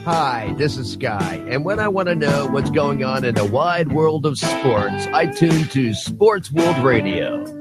Hi, this is Sky, and when I want to know what's going on in the wide world of sports, I tune to Sportsworldradio.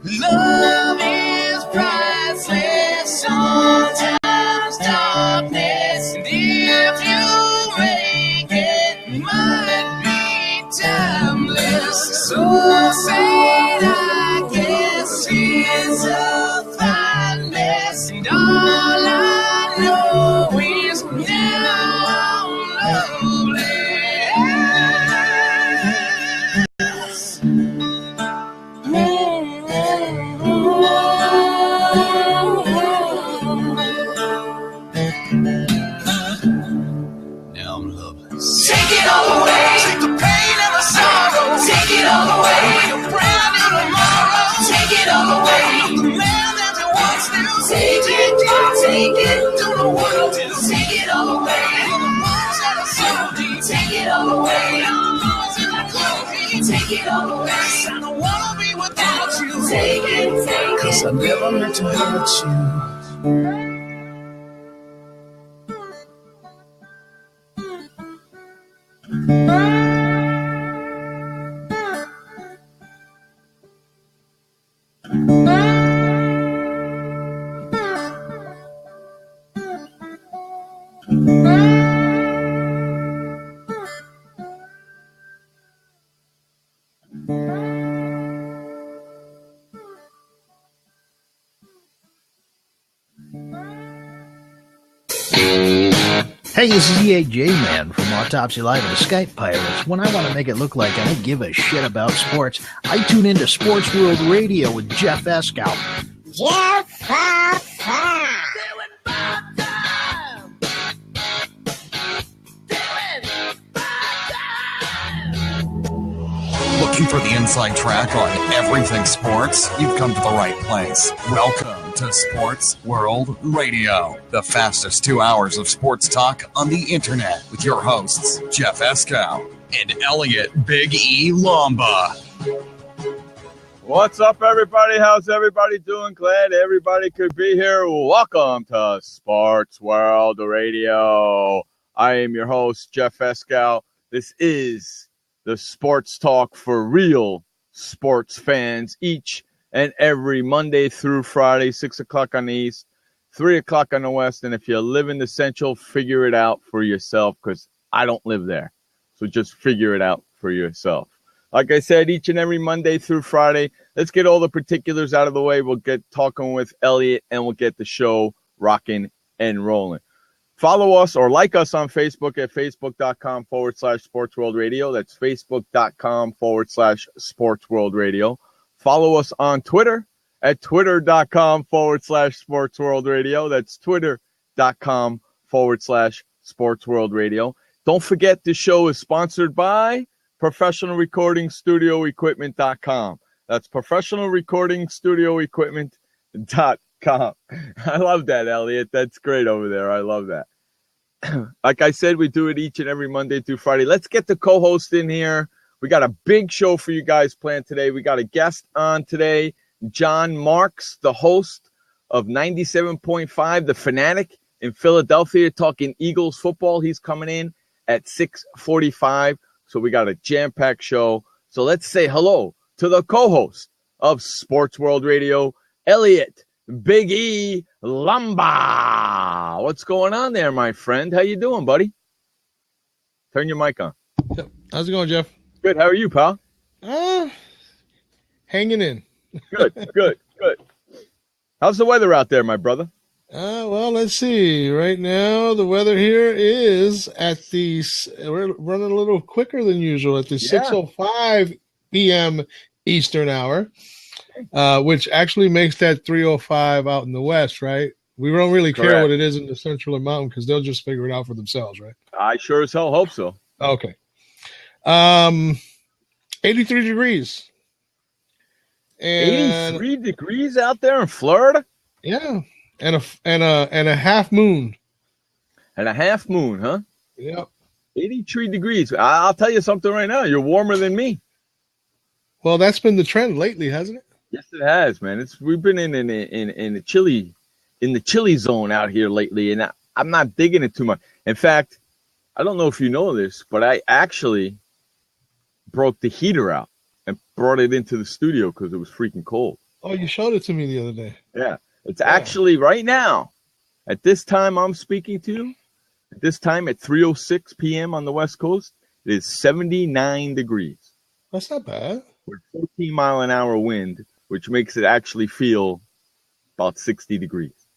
Love is priceless, sometimes darkness, and if you make it, might be timeless. So sad, I guess it's a fine mess, and all I know is now I'm loveless. Take it all away. Take the pain and the sorrow. Take it all away. Be a brand new tomorrow. Take it all away. The man that you once knew. Take it. Don't know what I'll do. Take it all away. For the ones that are so deep. Take it all away. All the moments that I couldn't keep. Take it all away. I don't wanna be without you. Take it. 'Cause I never meant to hurt you. Hey, this is EAJ Man from Autopsy Live and the Skype Pirates. When I want to make it look like I don't give a shit about sports, I tune into Sports World Radio with Jeff Eskow. Looking for the inside track on everything sports? You've come to the right place. Welcome to Sports World Radio, the fastest 2 hours of sports talk on the internet with your hosts, Jeff Escow and Elliot Big E Lomba. What's up, everybody? How's everybody doing? Glad everybody could be here. Welcome to Sports World Radio. I am your host, Jeff Escow. This is the sports talk for real sports fans each and every Monday through Friday, 6 o'clock on the East, 3 o'clock on the West. And if you live in the Central, figure it out for yourself because I don't live there. So just figure it out for yourself. Like I said, each and every Monday through Friday, let's get all the particulars out of the way. We'll get talking with Elliot and we'll get the show rocking and rolling. Follow us or like us on Facebook at facebook.com/sportsworldradio. That's facebook.com/sportsworldradio. Follow us on Twitter at twitter.com/sportsworldradio. That's twitter.com/sportsworldradio. Don't forget the show is sponsored by professionalrecordingstudioequipment.com. That's professionalrecordingstudioequipment.com. I love that, Elliot. That's great over there. I love that. Like I said, we do it each and every Monday through Friday. Let's get the co-host in here. We got a big show for you guys planned today. We got a guest on today, John Marks, the host of 97.5, The Fanatic in Philadelphia, talking Eagles football. He's coming in at 6:45. So we got a jam-packed show. So let's say hello to the co-host of Sports World Radio, Elliot Big E Lomba. What's going on there, my friend? How you doing, buddy? Turn your mic on. Yep. How's it going, Jeff? Good. How are you, pal? Hanging in. Good. How's the weather out there, my brother? Well, let's see. Right now, the weather here is we're running a little quicker than usual at the 6:05 p.m. Eastern hour. Which actually makes that 3:05 out in the West, right? We don't really care what it is in the Central and Mountain because they'll just figure it out for themselves, right? I sure as hell hope so. Okay. 83 degrees. And 83 degrees out there in Florida? Yeah. And a half moon. And a half moon, huh? Yep. 83 degrees. I'll tell you something right now. You're warmer than me. Well, that's been the trend lately, hasn't it? Yes, it has, man. We've been in the chilly zone out here lately, and I'm not digging it too much. In fact, I don't know if you know this, but I actually broke the heater out and brought it into the studio because it was freaking cold. Oh, you showed it to me the other day. Yeah, it's actually right now, at this time I'm speaking to you, at this time at 3:06 p.m. on the West Coast, it is 79 degrees. That's not bad. With 14-mile-an-hour wind, which makes it actually feel about 60 degrees.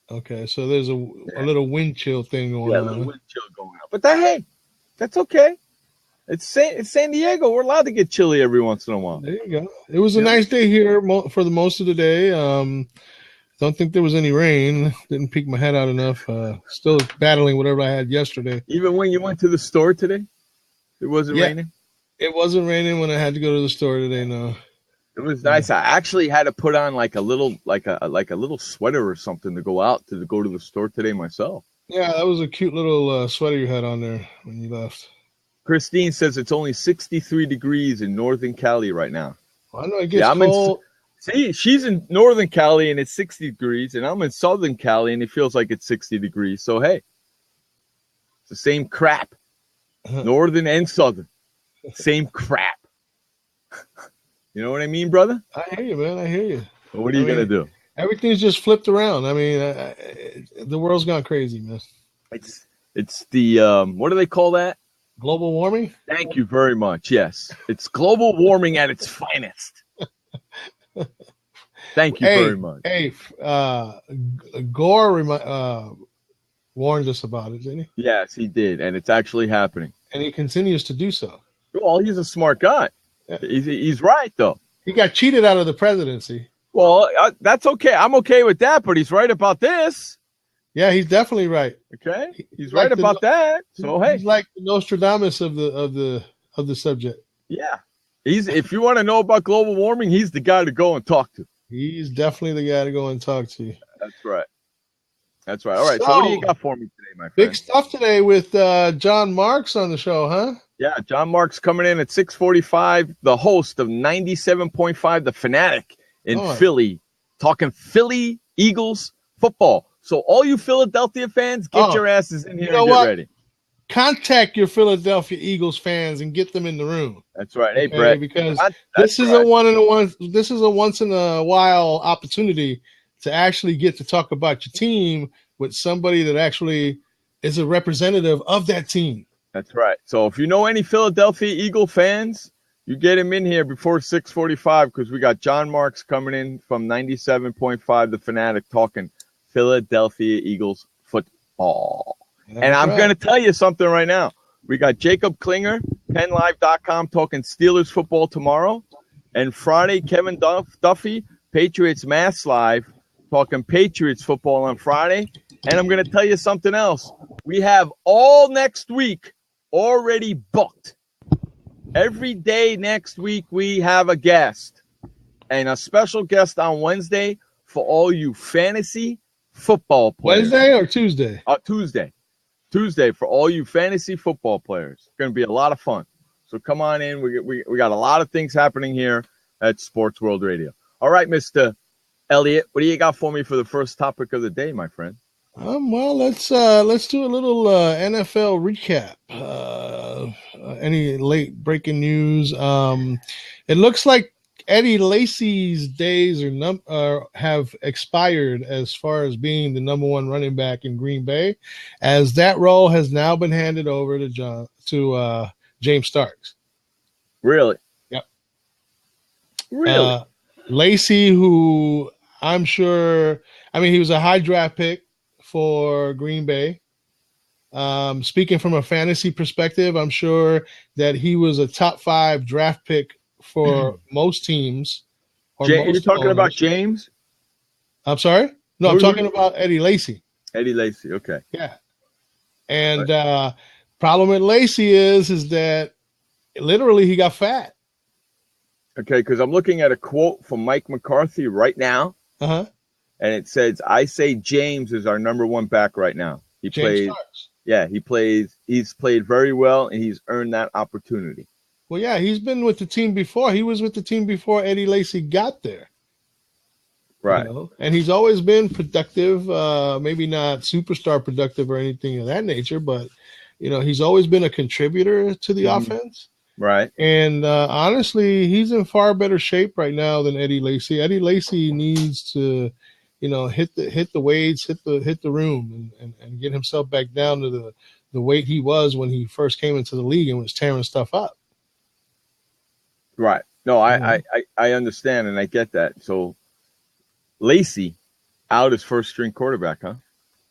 Okay, so there's a little wind chill thing going on. Yeah, a little wind chill going on. But that's okay. It's San Diego. We're allowed to get chilly every once in a while. There you go. It was a nice day here for the most of the day. Don't think there was any rain. Didn't peek my head out enough. Still battling whatever I had yesterday. Even when you went to the store today, it wasn't raining? It wasn't raining when I had to go to the store today, no. It was nice. I actually had to put on like a little sweater or something to go to the store today myself. Yeah, that was a cute little sweater you had on there when you left. Christine says it's only 63 degrees in Northern Cali right now. Well, I know it gets cold. See, she's in Northern Cali and it's 60 degrees, and I'm in Southern Cali and it feels like it's 60 degrees. So, hey, it's the same crap. Northern and Southern. Same crap. You know what I mean, brother? I hear you, man. I hear you. Well, what are you going to do? Everything's just flipped around. I mean, the world's gone crazy, man. It's the, what do they call that? Global warming? Thank you very much. Yes. It's global warming at its finest. Thank you very much. Hey, Gore warned us about it, didn't he? Yes, he did. And it's actually happening. And he continues to do so. Well, he's a smart guy. Yeah. He's right, though. He got cheated out of the presidency. Well, that's okay. I'm okay with that, but he's right about this. Yeah, he's definitely right. Okay, he's right about that. So hey, he's like the Nostradamus of the subject. Yeah, If you want to know about global warming, he's the guy to go and talk to. He's definitely the guy to go and talk to. That's right. That's right. All right. So what do you got for me today, my friend? Big stuff today with John Marks on the show, huh? Yeah, John Marks coming in at 6:45, the host of 97.5, The Fanatic in Philly, talking Philly Eagles football. So all you Philadelphia fans, get your asses in here and get ready. Contact your Philadelphia Eagles fans and get them in the room. That's right. Hey, Brett. Because this is a once in a while opportunity to actually get to talk about your team with somebody that actually is a representative of that team. That's right. So if you know any Philadelphia Eagle fans, you get him in here before 6:45 because we got John Marks coming in from 97.5, The Fanatic, talking Philadelphia Eagles football. And I'm going to tell you something right now. We got Jacob Klinger, PennLive.com, talking Steelers football tomorrow. And Friday, Kevin Duffy, Patriots Mass Live, talking Patriots football on Friday. And I'm going to tell you something else. We have all next week already booked. Every day next week, we have a guest. And a special guest on Wednesday for all you fantasy football players. Wednesday or Tuesday? Tuesday. Tuesday for all you fantasy football players. It's going to be a lot of fun. So come on in. We got a lot of things happening here at Sports World Radio. All right, Mr. Elliott, what do you got for me for the first topic of the day, my friend? Well, let's do a little NFL recap. Any late breaking news? It looks like Eddie Lacy's days have expired as far as being the number one running back in Green Bay, as that role has now been handed over to James Starks. Really? Yep. Really? Lacy, who I'm sure, he was a high draft pick for Green Bay. Speaking from a fantasy perspective, I'm sure that he was a top 5 draft pick for most teams. You're talking about James? I'm sorry? No, I'm talking about Eddie Lacy. Eddie Lacy, okay. Yeah. And problem with Lacy is that literally he got fat. Okay, because I'm looking at a quote from Mike McCarthy right now. Uh-huh. And it says, I say James is our number one back right now. He's played very well, and he's earned that opportunity. Well, yeah, he's been with the team before. He was with the team before Eddie Lacy got there. Right. And he's always been productive, maybe not superstar productive or anything of that nature, but, he's always been a contributor to the offense. Right. And honestly, he's in far better shape right now than Eddie Lacy. Eddie Lacy needs to, hit the weights, hit the room and get himself back down to the weight he was when he first came into the league and was tearing stuff up. Right. No, I understand and I get that. So Lacy out as first string quarterback, huh?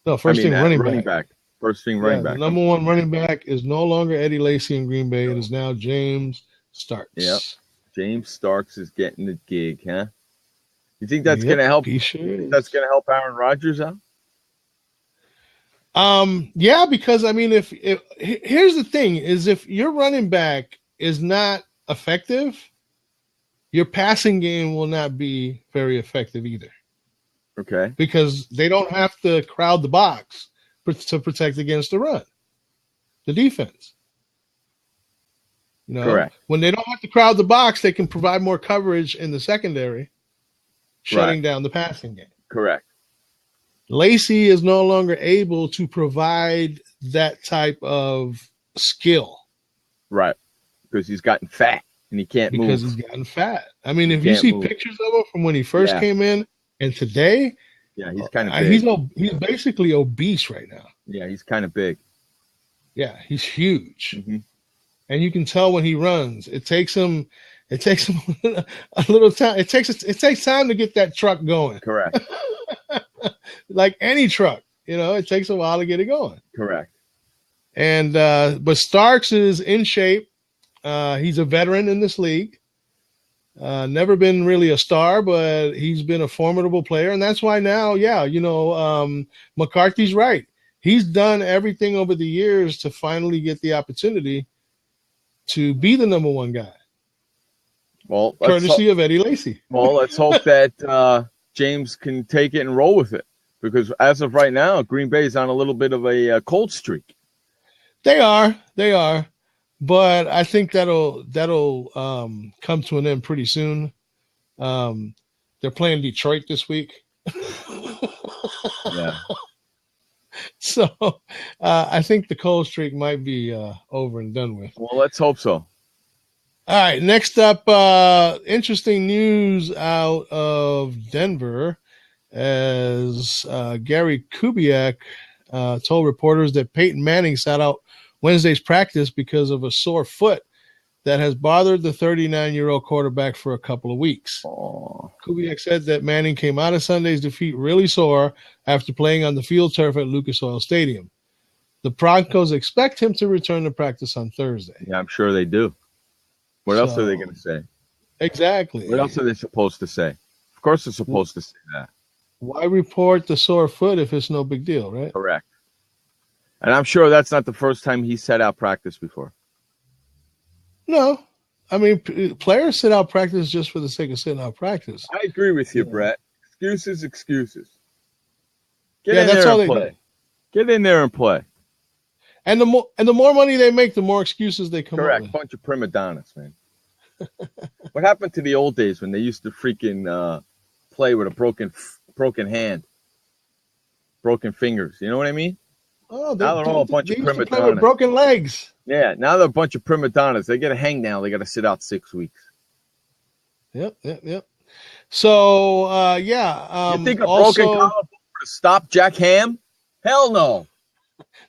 No, first string running back. First string running back. The number one running back is no longer Eddie Lacy in Green Bay. It is now James Starks. Yep. James Starks is getting the gig, huh? You think that's going to help? That's going to help Aaron Rodgers out? Yeah, because if here's the thing is if your running back is not effective, your passing game will not be very effective either. Okay. Because they don't have to crowd the box to protect against the run. The defense. Correct. When they don't have to crowd the box, they can provide more coverage in the secondary, shutting down the passing game. Correct. Lacy is no longer able to provide that type of skill. Right. Because he's gotten fat and he can't move. Because he's gotten fat. If you see pictures of him from when he first came in and today, he's kind of big. He's basically obese right now. Yeah, he's kind of big. Yeah, he's huge. Mm-hmm. And you can tell when he runs. It takes him a little time. It takes time to get that truck going. Correct. Like any truck, it takes a while to get it going. Correct. And but Starks is in shape. He's a veteran in this league. Never been really a star, but he's been a formidable player. And that's why now, McCarthy's right. He's done everything over the years to finally get the opportunity to be the number one guy. Well, courtesy of Eddie Lacy. Well, let's hope that James can take it and roll with it, because as of right now, Green Bay is on a little bit of a cold streak. They are, but I think that'll come to an end pretty soon. They're playing Detroit this week. Yeah. So I think the cold streak might be over and done with. Well, let's hope so. All right, next up, interesting news out of Denver, as Gary Kubiak told reporters that Peyton Manning sat out Wednesday's practice because of a sore foot that has bothered the 39-year-old quarterback for a couple of weeks. Aww. Kubiak said that Manning came out of Sunday's defeat really sore after playing on the field turf at Lucas Oil Stadium. The Broncos expect him to return to practice on Thursday. Yeah, I'm sure they do. What else are they going to say? Exactly. What else are they supposed to say? Of course they're supposed to say that. Why report the sore foot if it's no big deal, right? Correct. And I'm sure that's not the first time he set out practice before. No. I mean, players sit out practice just for the sake of sitting out practice. I agree with you, Brett. Excuses. Get that's there all and they play. do. Get in there and play. And the more money they make, the more excuses they come up Correct. with. Bunch of prima donnas, man. What happened to the old days when they used to freaking play with a broken hand, broken fingers? You know what I mean? Oh, now they're all a bunch of prima play with donnas. broken legs. Yeah, now they're a bunch of prima donnas. They get a hang now. They got to sit out 6 weeks. Yep. So, you think a broken collarbone would stop Jack Ham? Hell no.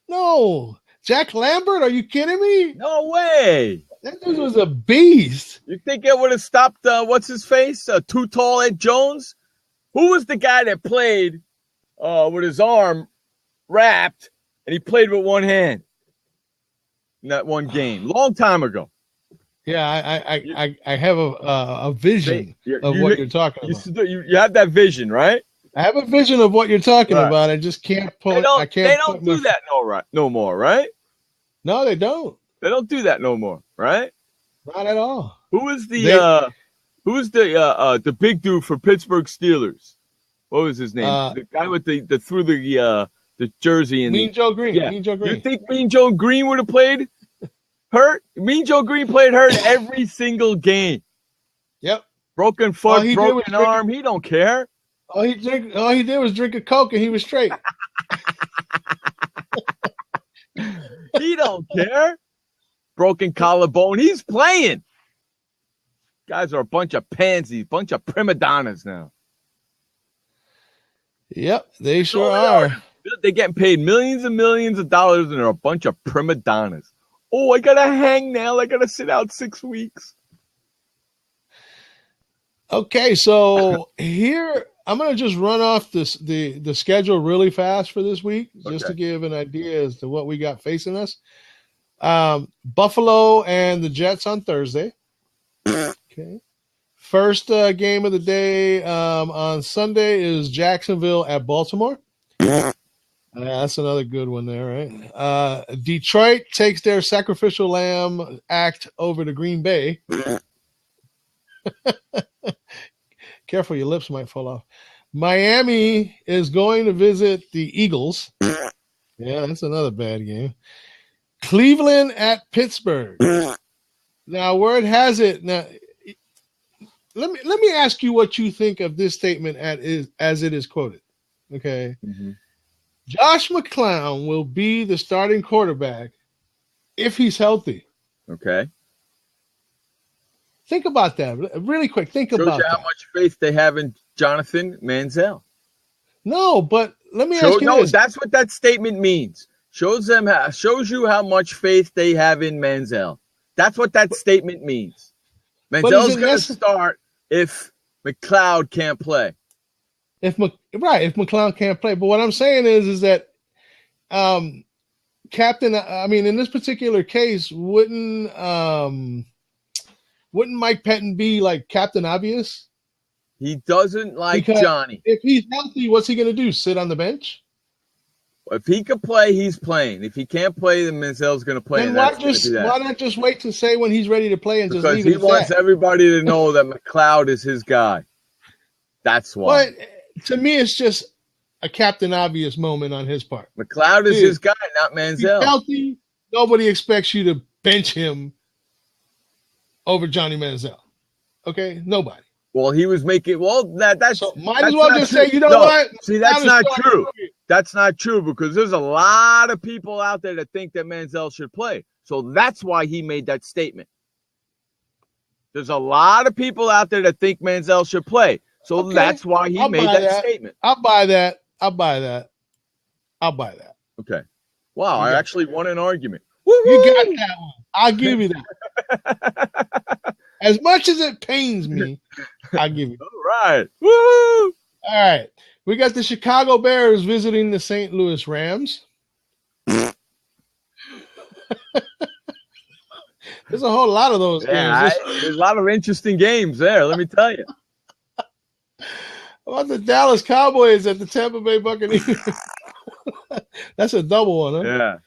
No. Jack Lambert? Are you kidding me? No way. That dude was a beast. You think it would have stopped, what's his face? Too Tall Ed Jones? Who was the guy that played with his arm wrapped and he played with one hand in that one game? Long time ago. Yeah, I have a vision of what you're talking about. You have that vision, right? I have a vision of what you're talking about. I just can't pull it. They don't do that no more, right? No, they don't. They don't do that no more, right? Not at all. Who is the big dude for Pittsburgh Steelers? What was his name? The guy with the through the jersey and Mean Joe Green. Yeah. Mean Joe Green. You think Mean Joe Green would have played hurt? Mean Joe Green played hurt every single game. Yep. Broken foot, broken arm. He don't care. All he did was drink a Coke and he was straight. He don't care. Broken collarbone. He's playing. Guys are a bunch of pansies, bunch of prima donnas now. Yep, they sure are. They're getting paid millions and millions of dollars, and they're a bunch of prima donnas. Oh, I gotta hang now. I gotta sit out 6 weeks. Okay, so here I'm gonna just run off the schedule really fast for this week, just to give an idea as to what we got facing us. Buffalo and the Jets on Thursday. Okay. First game of the day on Sunday is Jacksonville at Baltimore. That's another good one there, right? Detroit takes their sacrificial lamb act over to Green Bay. Careful, your lips might fall off. Miami is going to visit the Eagles. Yeah, that's another bad game. Cleveland at Pittsburgh. Now, word has it. Now, let me ask you what you think of this statement as it is quoted. Okay. Mm-hmm. Josh McClown will be the starting quarterback if he's healthy. Okay. Think about that really quick. Think about how much faith they have in Jonathan Manziel. No, but let me ask you this. That's what that statement means. Shows you how much faith they have in Manziel. That's what that statement means. Manziel's going to start if McLeod can't play. If McLeod can't play. But what I'm saying is that Captain, I mean, in this particular case, wouldn't Mike Pettin be like Captain Obvious? He doesn't like Johnny. If he's healthy, what's he going to do? Sit on the bench? If he could play, he's playing. If he can't play, then Manziel's going to play. Then why not just wait to say when he's ready to play and because just leave it he wants that? everybody to know that McLeod is his guy. That's why. But to me, it's just a Captain Obvious moment on his part. McLeod is his guy, not Manziel. He's healthy. Nobody expects you to bench him over Johnny Manziel. Okay? Nobody. Well, he was making that's so might as well just say, what? See, that's not true. That's not true because there's a lot of people out there that think that Manziel should play. So that's why he made that statement. There's a lot of people out there that think Manziel should play. So that's why he made that statement. I'll buy that. Okay. Wow, I actually won an argument. Woo-hoo! You got that one. I'll give you that. As much as it pains me, I'll give you that. All right. Woo! All right. We got the Chicago Bears visiting the St. Louis Rams. There's a whole lot of those games. There's a lot of interesting games there, let me tell you. How about the Dallas Cowboys at the Tampa Bay Buccaneers? That's a double one, huh? Yeah.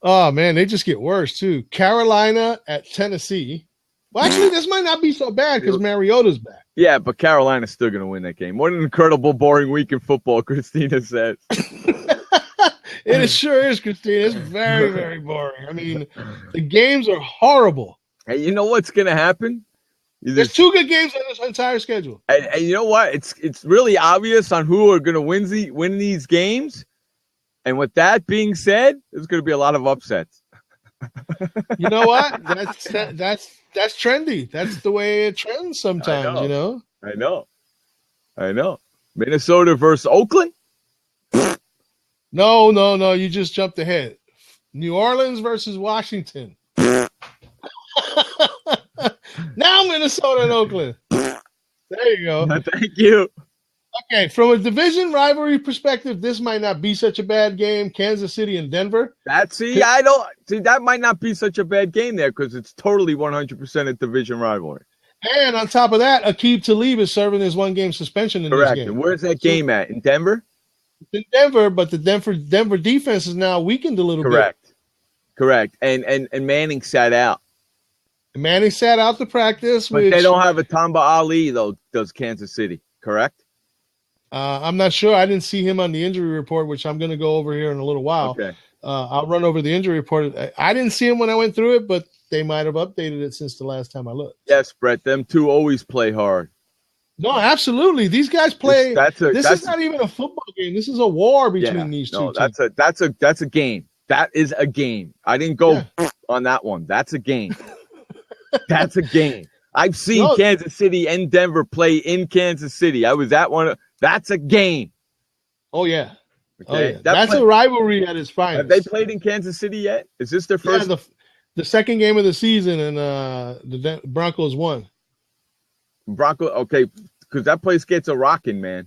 Oh, man, they just get worse, too. Carolina at Tennessee. Well, actually, this might not be so bad because Mariota's back. Yeah, but Carolina's still going to win that game. What an incredible, boring week in football, Christina says. It sure is, Christina. It's very, very boring. I mean, the games are horrible. Hey, you know what's going to happen? There's 2 good games on this entire schedule. And you know what? It's really obvious on who are going to win these games. And with that being said, there's going to be a lot of upsets. You know what? That's trendy. That's the way it trends sometimes, you know? I know. Minnesota versus Oakland? No. You just jumped ahead. New Orleans versus Washington. Now Minnesota and Oakland. There you go. Thank you. Okay, from a division rivalry perspective, this might not be such a bad game. Kansas City and Denver. That might not be such a bad game there because it's totally 100% a division rivalry. And on top of that, Aqib Talib is serving his 1-game suspension in this game. And where's that game at? In Denver? In Denver, but the Denver defense is now weakened a little bit. Correct. And Manning sat out. Manning sat out to practice. But they don't have a Tamba Ali, though, does Kansas City, correct? I'm not sure. I didn't see him on the injury report, which I'm going to go over here in a little while. Okay. I'll run over the injury report. I didn't see him when I went through it, but they might have updated it since the last time I looked. Yes, Brett. Them two always play hard. No, absolutely. These guys play. This is not even a football game. This is a war between these two. That's a game. That is a game. I didn't go on that one. That's a game. That's a game. I've seen Kansas City and Denver play in Kansas City. I was at one. That's a game. Oh, yeah. Okay. Oh, yeah. That's a rivalry at its finest. Have they played in Kansas City yet? Is this their first? Yeah, the second game of the season, and the Broncos won. Okay, because that place gets a rocking, man.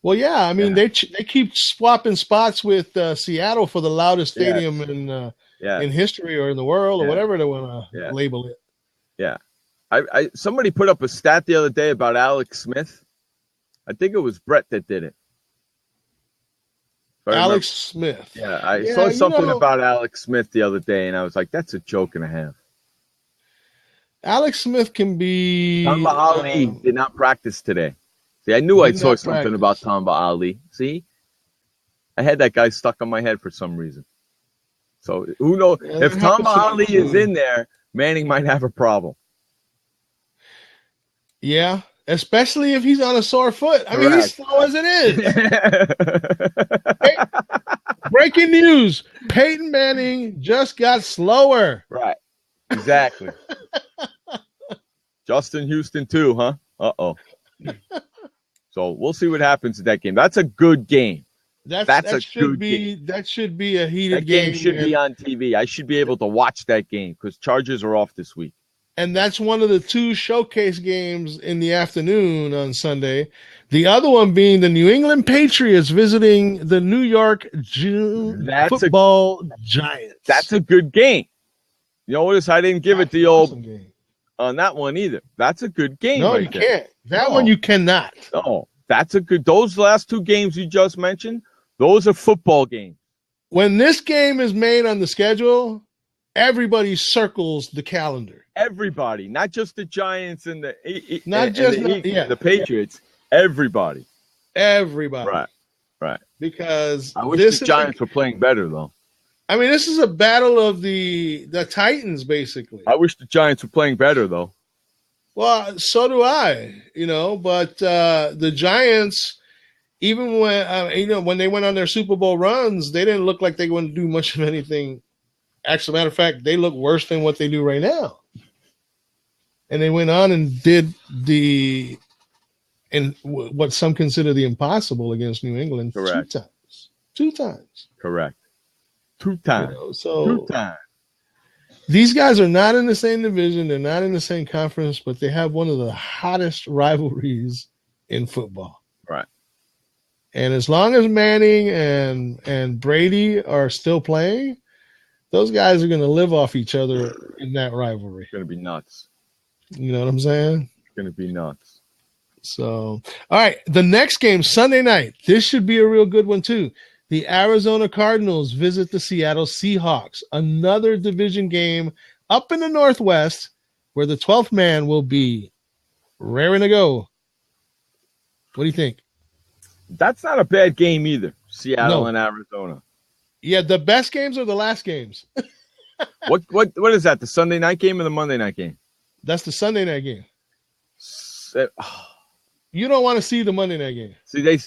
Well, yeah. I mean, they keep swapping spots with Seattle for the loudest stadium in history or in the world or whatever they want to label it. Yeah. Somebody put up a stat the other day about Alex Smith. I think it was Brett that did it. Alex Smith. Yeah, I saw something about Alex Smith the other day, and I was like, that's a joke and a half. Alex Smith can be... Tamba Ali did not practice today. See, I knew I saw something about Tamba Ali. See? I had that guy stuck on my head for some reason. So, who knows? If Tamba Ali is in there, Manning might have a problem. Yeah. Especially if he's on a sore foot. I mean, he's slow as it is. Hey, breaking news. Peyton Manning just got slower. Right. Exactly. Justin Houston too, huh? Uh-oh. So we'll see what happens in that game. That's a good game. That should be a heated game. That game should be on TV. I should be able to watch that game because Chargers are off this week. And that's one of the 2 showcase games in the afternoon on Sunday. The other one being the New England Patriots visiting the New York Football Giants. That's a good game. You notice I didn't give it the old game on that one either. That's a good game. No, you can't. That one you cannot. No, that's a good. Those last 2 games you just mentioned, those are football games. when this game is made on the schedule, everybody circles the calendar. Everybody, not just the Giants and the the Patriots. Everybody. Everybody. Right. Because I wish the Giants were playing better, though. I mean, this is a battle of the Titans, basically. I wish the Giants were playing better, though. Well, so do I, but the Giants, even when they went on their Super Bowl runs, they didn't look like they wouldn't do much of anything. Actually, matter of fact, they look worse than what they do right now. And they went on and did what some consider the impossible against New England. Correct. Two times. Correct. 2 times. 2 times. These guys are not in the same division. They're not in the same conference, but they have one of the hottest rivalries in football. Right. And as long as Manning and Brady are still playing, those guys are going to live off each other in that rivalry. It's going to be nuts. You know what I'm saying? It's going to be nuts. So, all right. The next game, Sunday night. This should be a real good one, too. The Arizona Cardinals visit the Seattle Seahawks, another division game up in the Northwest where the 12th man will be raring to go. What do you think? That's not a bad game either, Seattle and Arizona. Yeah, the best games are the last games. What is that, the Sunday night game or the Monday night game? That's the Sunday night game. You don't want to see the Monday night game. See,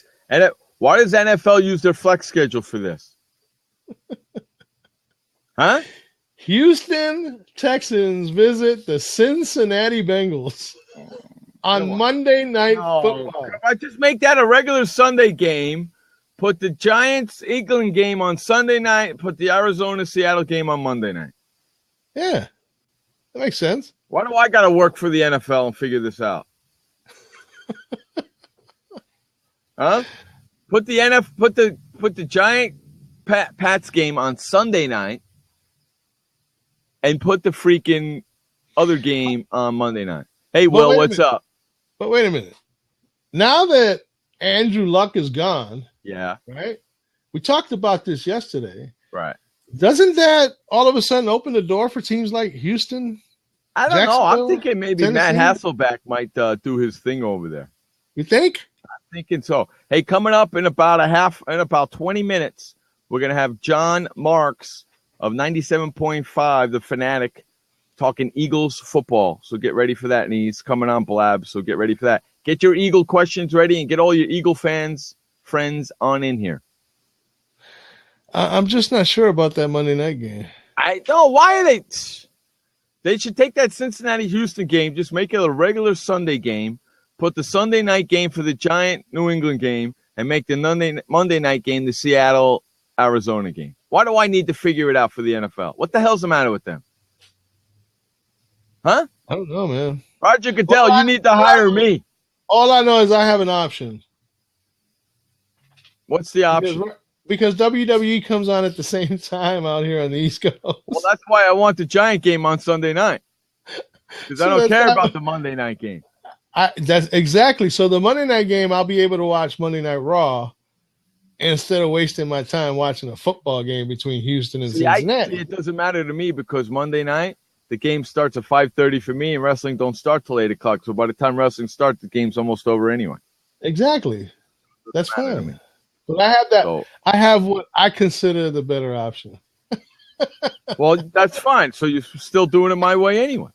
why does NFL use their flex schedule for this? Huh? Houston Texans visit the Cincinnati Bengals on Monday Night Football. I just make that a regular Sunday game, put the Giants-England game on Sunday night, put the Arizona-Seattle game on Monday night. Yeah, that makes sense. Why do I got to work for the NFL and figure this out? Huh? Put the Giant Pats game on Sunday night, and put the freaking other game on Monday night. Hey, Will, what's up? But wait a minute. Now that Andrew Luck is gone, yeah, right? We talked about this yesterday, right? Doesn't that all of a sudden open the door for teams like Houston? I don't know. I'm thinking maybe Tennessee? Matt Hasselbeck might do his thing over there. You think? I'm thinking so. Hey, coming up in about 20 minutes, we're going to have John Marks of 97.5, the Fanatic, talking Eagles football. So get ready for that. And he's coming on Blab, so get ready for that. Get your Eagle questions ready and get all your Eagle friends on in here. I'm just not sure about that Monday night game. I know. Why are they? They should take that Cincinnati-Houston game, just make it a regular Sunday game, put the Sunday night game for the Giant-New England game, and make the Monday night game the Seattle-Arizona game. Why do I need to figure it out for the NFL? What the hell's the matter with them? Huh? I don't know, man. Roger Goodell, you need to hire me. All I know is I have an option. What's the option? Because WWE comes on at the same time out here on the East Coast. Well, that's why I want the Giant game on Sunday night. Because I don't care about the Monday night game. That's exactly. So the Monday night game, I'll be able to watch Monday Night Raw instead of wasting my time watching a football game between Houston and Cincinnati. It doesn't matter to me because Monday night, the game starts at 5:30 for me, and wrestling don't start till 8 o'clock. So by the time wrestling starts, the game's almost over anyway. Exactly. That's fine. But I have that. So, I have what I consider the better option. Well, that's fine. So you're still doing it my way anyway.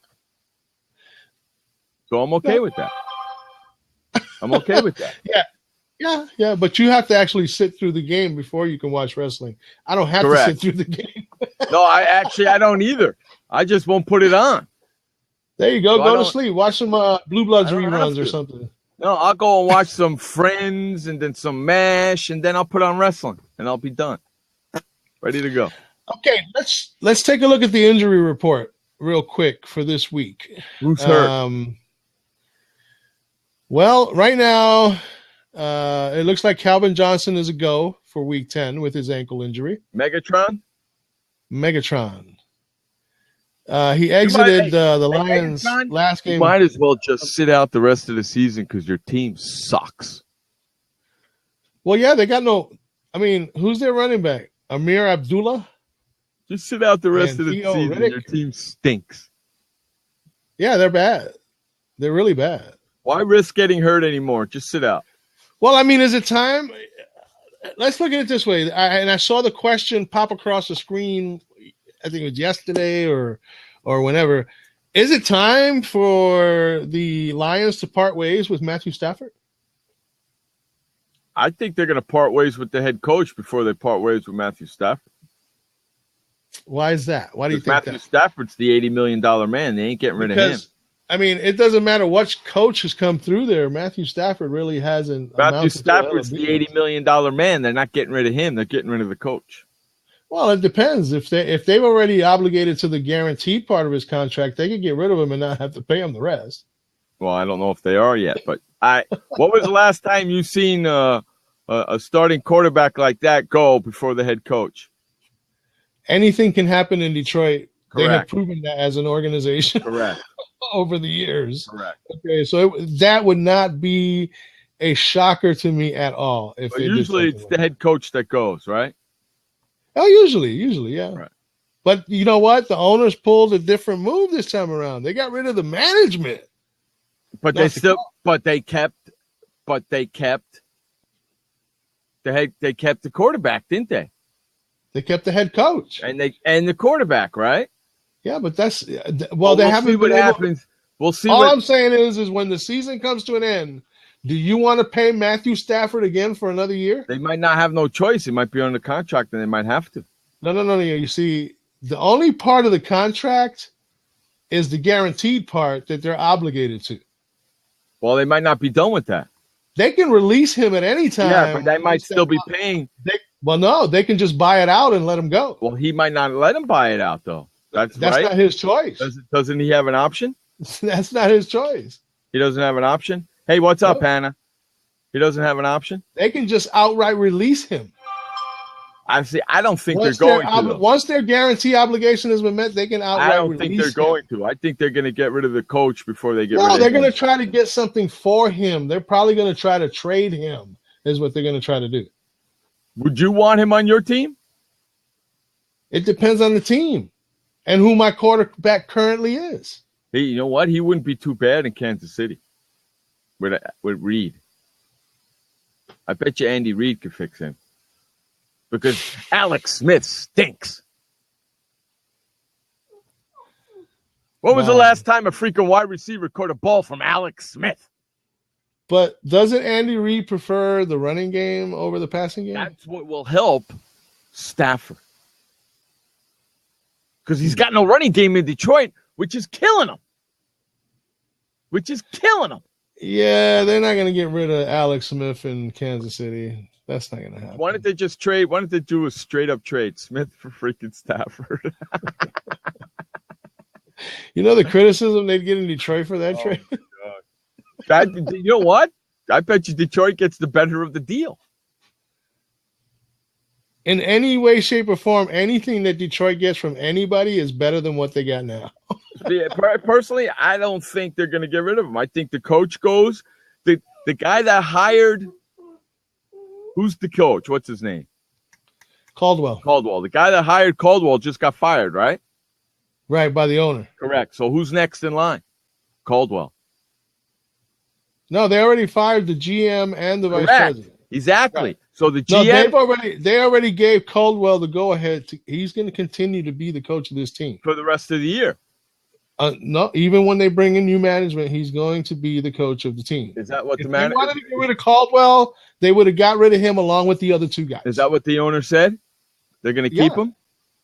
So I'm okay with that. I'm okay with that. Yeah. But you have to actually sit through the game before you can watch wrestling. I don't have to sit through the game. No, I don't either. I just won't put it on. There you go. So go to sleep. Watch some Blue Bloods reruns or something. No, I'll go and watch some Friends and then some MASH, and then I'll put on wrestling, and I'll be done. Ready to go. Okay, let's take a look at the injury report real quick for this week. Who's hurt? Well, right now, it looks like Calvin Johnson is a go for Week 10 with his ankle injury. Megatron. He exited the Lions last game. You might as well just sit out the rest of the season because your team sucks. Well, yeah, they got no – I mean, who's their running back? Amir Abdullah. Just sit out the rest And of the Theo season. Riddick. Your team stinks. Yeah, they're bad. They're really bad. Why risk getting hurt anymore? Just sit out. Well, I mean, is it time? Let's look at it this way. I saw the question pop across the screen, I think it was yesterday or whenever. Is it time for the Lions to part ways with Matthew Stafford? I think they're going to part ways with the head coach before they part ways with Matthew Stafford. Why is that? Why do you think Matthew that? Stafford's the $80 million man. They ain't getting rid of him. I mean, it doesn't matter what coach has come through there. Matthew Stafford really hasn't. Matthew Stafford's the $80 million man. They're not getting rid of him. They're getting rid of the coach. Well, it depends. If they've already obligated to the guaranteed part of his contract, they could get rid of him and not have to pay him the rest. Well, I don't know if they are yet, but what was the last time you seen a starting quarterback like that go before the head coach? Anything can happen in Detroit. Correct. They have proven that as an organization. Correct. Over the years. Correct. Okay, so that would not be a shocker to me at all. If usually it's the head coach that goes, right? Oh, usually, yeah. Right. But you know what? The owners pulled a different move this time around. They got rid of the management. But they kept the quarterback, didn't they? They kept the head coach and the quarterback, right? Yeah, but that's they we'll haven't. See what happens. We'll see. All I'm saying is when the season comes to an end, do you want to pay Matthew Stafford again for another year? They might not have no choice. He might be under contract, and they might have to. No. You see, the only part of the contract is the guaranteed part that they're obligated to. Well, they might not be done with that. They can release him at any time. Yeah, but they might still be paying. They can just buy it out and let him go. Well, he might not let him buy it out, though. That's right. Not his choice. Doesn't he have an option? That's not his choice. He doesn't have an option? Hey, what's up, Hannah? He doesn't have an option? They can just outright release him. I don't think they're going to. Once their guarantee obligation has been met, they can outright release him. I don't think they're going to. I think they're going to get rid of the coach before they get rid of him. No, they're going to try to get something for him. They're probably going to try to trade him is what they're going to try to do. Would you want him on your team? It depends on the team and who my quarterback currently is. Hey, you know what? He wouldn't be too bad in Kansas City with Reed. I bet you Andy Reid could fix him because Alex Smith stinks. When was the last time a freaking wide receiver caught a ball from Alex Smith? But doesn't Andy Reid prefer the running game over the passing game? That's what will help Stafford. Because he's got no running game in Detroit, which is killing him. Yeah, they're not going to get rid of Alex Smith in Kansas City. That's not going to happen. Why don't they just trade? Why don't they do a straight-up trade? Smith for freaking Stafford. You know the criticism they'd get in Detroit for that trade? You know what? I bet you Detroit gets the better of the deal. In any way, shape, or form, anything that Detroit gets from anybody is better than what they got now. Personally, I don't think they're going to get rid of him. I think the coach goes. The guy that hired, who's the coach? What's his name? Caldwell. The guy that hired Caldwell just got fired, right? Right, by the owner. Correct. So who's next in line? Caldwell. No, they already fired the GM and the vice president. Exactly. Right. So the GM they already gave Caldwell the go ahead. He's going to continue to be the coach of this team for the rest of the year. No, even when they bring in new management, he's going to be the coach of the team. Is that what if they wanted to get rid of Caldwell, they would have got rid of him along with the other two guys. Is that what the owner said? They're going to keep him?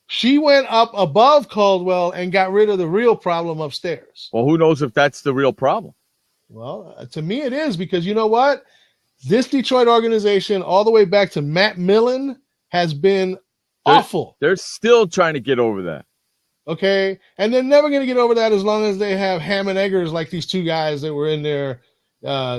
She went up above Caldwell and got rid of the real problem upstairs. Well, who knows if that's the real problem? Well, to me it is, because you know what? This Detroit organization, all the way back to Matt Millen, has been awful. They're still trying to get over that. Okay? And they're never going to get over that as long as they have ham and eggers like these two guys that were in there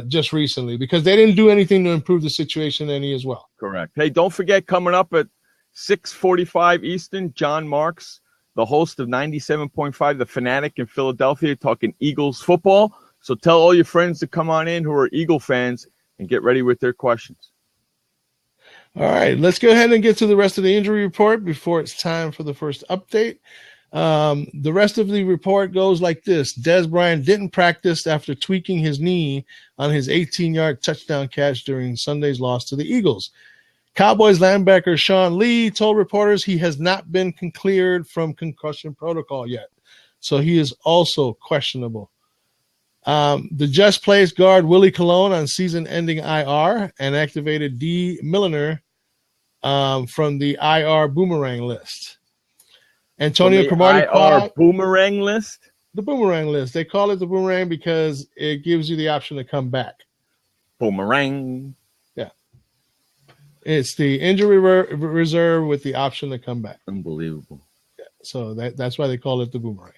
just recently, because they didn't do anything to improve the situation any as well. Correct. Hey, don't forget, coming up at 6:45 Eastern, John Marks, the host of 97.5, The Fanatic in Philadelphia, talking Eagles football. So tell all your friends to come on in who are Eagle fans and get ready with their questions. All right, let's go ahead and get to the rest of the injury report before it's time for the first update. The rest of the report goes like this. Des Bryant didn't practice after tweaking his knee on his 18-yard touchdown catch during Sunday's loss to the Eagles. Cowboys linebacker Sean Lee told reporters he has not been cleared from concussion protocol yet, so he is also questionable. The Just placed guard Willie Colon on season-ending IR and activated D. Milliner from the IR boomerang list. Antonio Cromartie IR boomerang list? The boomerang list. They call it the boomerang because it gives you the option to come back. Boomerang. Yeah. It's the injury reserve with the option to come back. Unbelievable. Yeah. So that's why they call it the boomerang.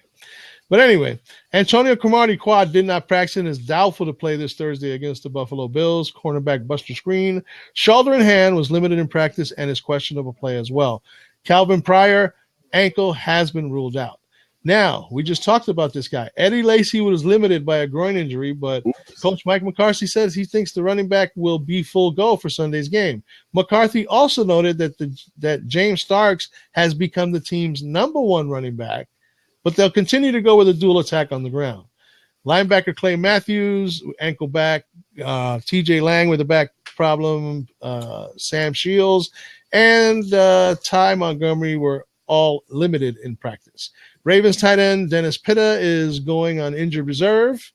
But anyway, Antonio Cromartie quad did not practice and is doubtful to play this Thursday against the Buffalo Bills. Cornerback Buster Screen, shoulder in hand, was limited in practice and is questionable play as well. Calvin Pryor, ankle has been ruled out. Now, we just talked about this guy. Eddie Lacy was limited by a groin injury, but Coach Mike McCarthy says he thinks the running back will be full go for Sunday's game. McCarthy also noted that James Starks has become the team's number one running back, but they'll continue to go with a dual attack on the ground. Linebacker Clay Matthews, ankle back, TJ Lang with a back problem, Sam Shields, and Ty Montgomery were all limited in practice. Ravens tight end Dennis Pitta is going on injured reserve.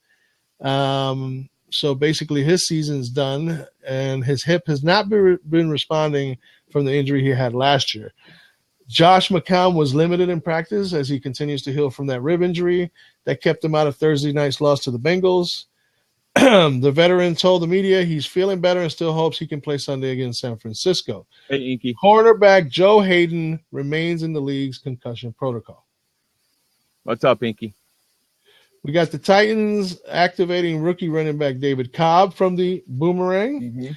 So basically his season's done, and his hip has not been responding from the injury he had last year. Josh McCown was limited in practice as he continues to heal from that rib injury that kept him out of Thursday night's loss to the Bengals. The veteran told the media he's feeling better and still hopes he can play Sunday against San Francisco. Hey, Inky. Cornerback Joe Hayden remains in the league's concussion protocol. What's up, Inky? We got the Titans activating rookie running back David Cobb from the boomerang. Mm-hmm.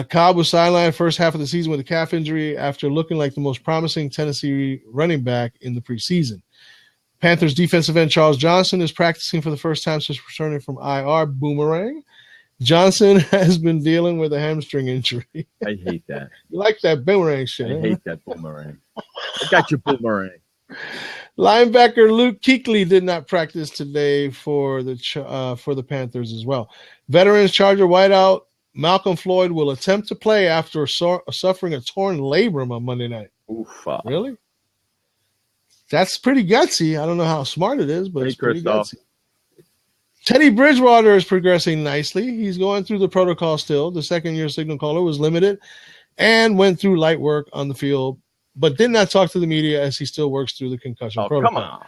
Cobb was sidelined first half of the season with a calf injury after looking like the most promising Tennessee running back in the preseason. Panthers defensive end Charles Johnson is practicing for the first time since returning from IR boomerang. Johnson has been dealing with a hamstring injury. I hate that. You like that boomerang shit? I hate that boomerang. I got your boomerang. Linebacker Luke Kuechly did not practice today for the Panthers as well. Veterans Charger wideout Malcolm Floyd will attempt to play after suffering a torn labrum on Monday night. Oof. Really? That's pretty gutsy. I don't know how smart it is, but it's pretty gutsy. Teddy Bridgewater is progressing nicely. He's going through the protocol still. The second-year signal caller was limited and went through light work on the field, but did not talk to the media as he still works through the concussion protocol. Come on.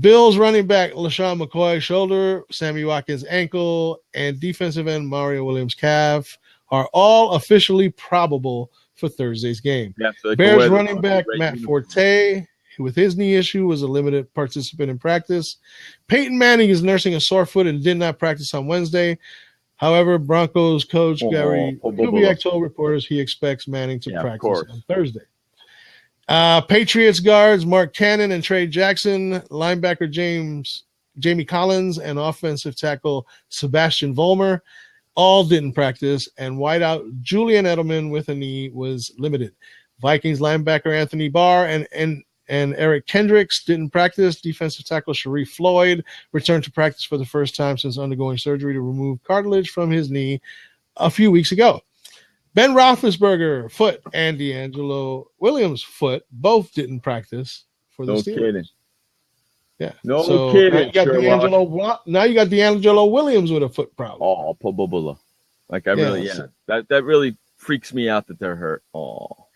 Bills running back LaShawn McCoy shoulder, Sammy Watkins ankle, and defensive end Mario Williams calf are all officially probable for Thursday's game. Yeah, so Bears running back Matt Forte, with his knee issue, was a limited participant in practice. Peyton Manning is nursing a sore foot and did not practice on Wednesday. However, Broncos coach Gary Kubiak told reporters he expects Manning to practice on Thursday. Patriots guards Mark Cannon and Trey Jackson, linebacker Jamie Collins, and offensive tackle Sebastian Vollmer all didn't practice, and wideout Julian Edelman with a knee was limited. Vikings linebacker Anthony Barr and Eric Kendricks didn't practice. Defensive tackle Sharif Floyd returned to practice for the first time since undergoing surgery to remove cartilage from his knee a few weeks ago. Ben Roethlisberger foot and D'Angelo Williams foot both didn't practice for the Steelers. Kidding. Yeah. No kidding. Now you got D'Angelo Williams with a foot problem. Oh, Pobobula. Like that really freaks me out that they're hurt. Oh.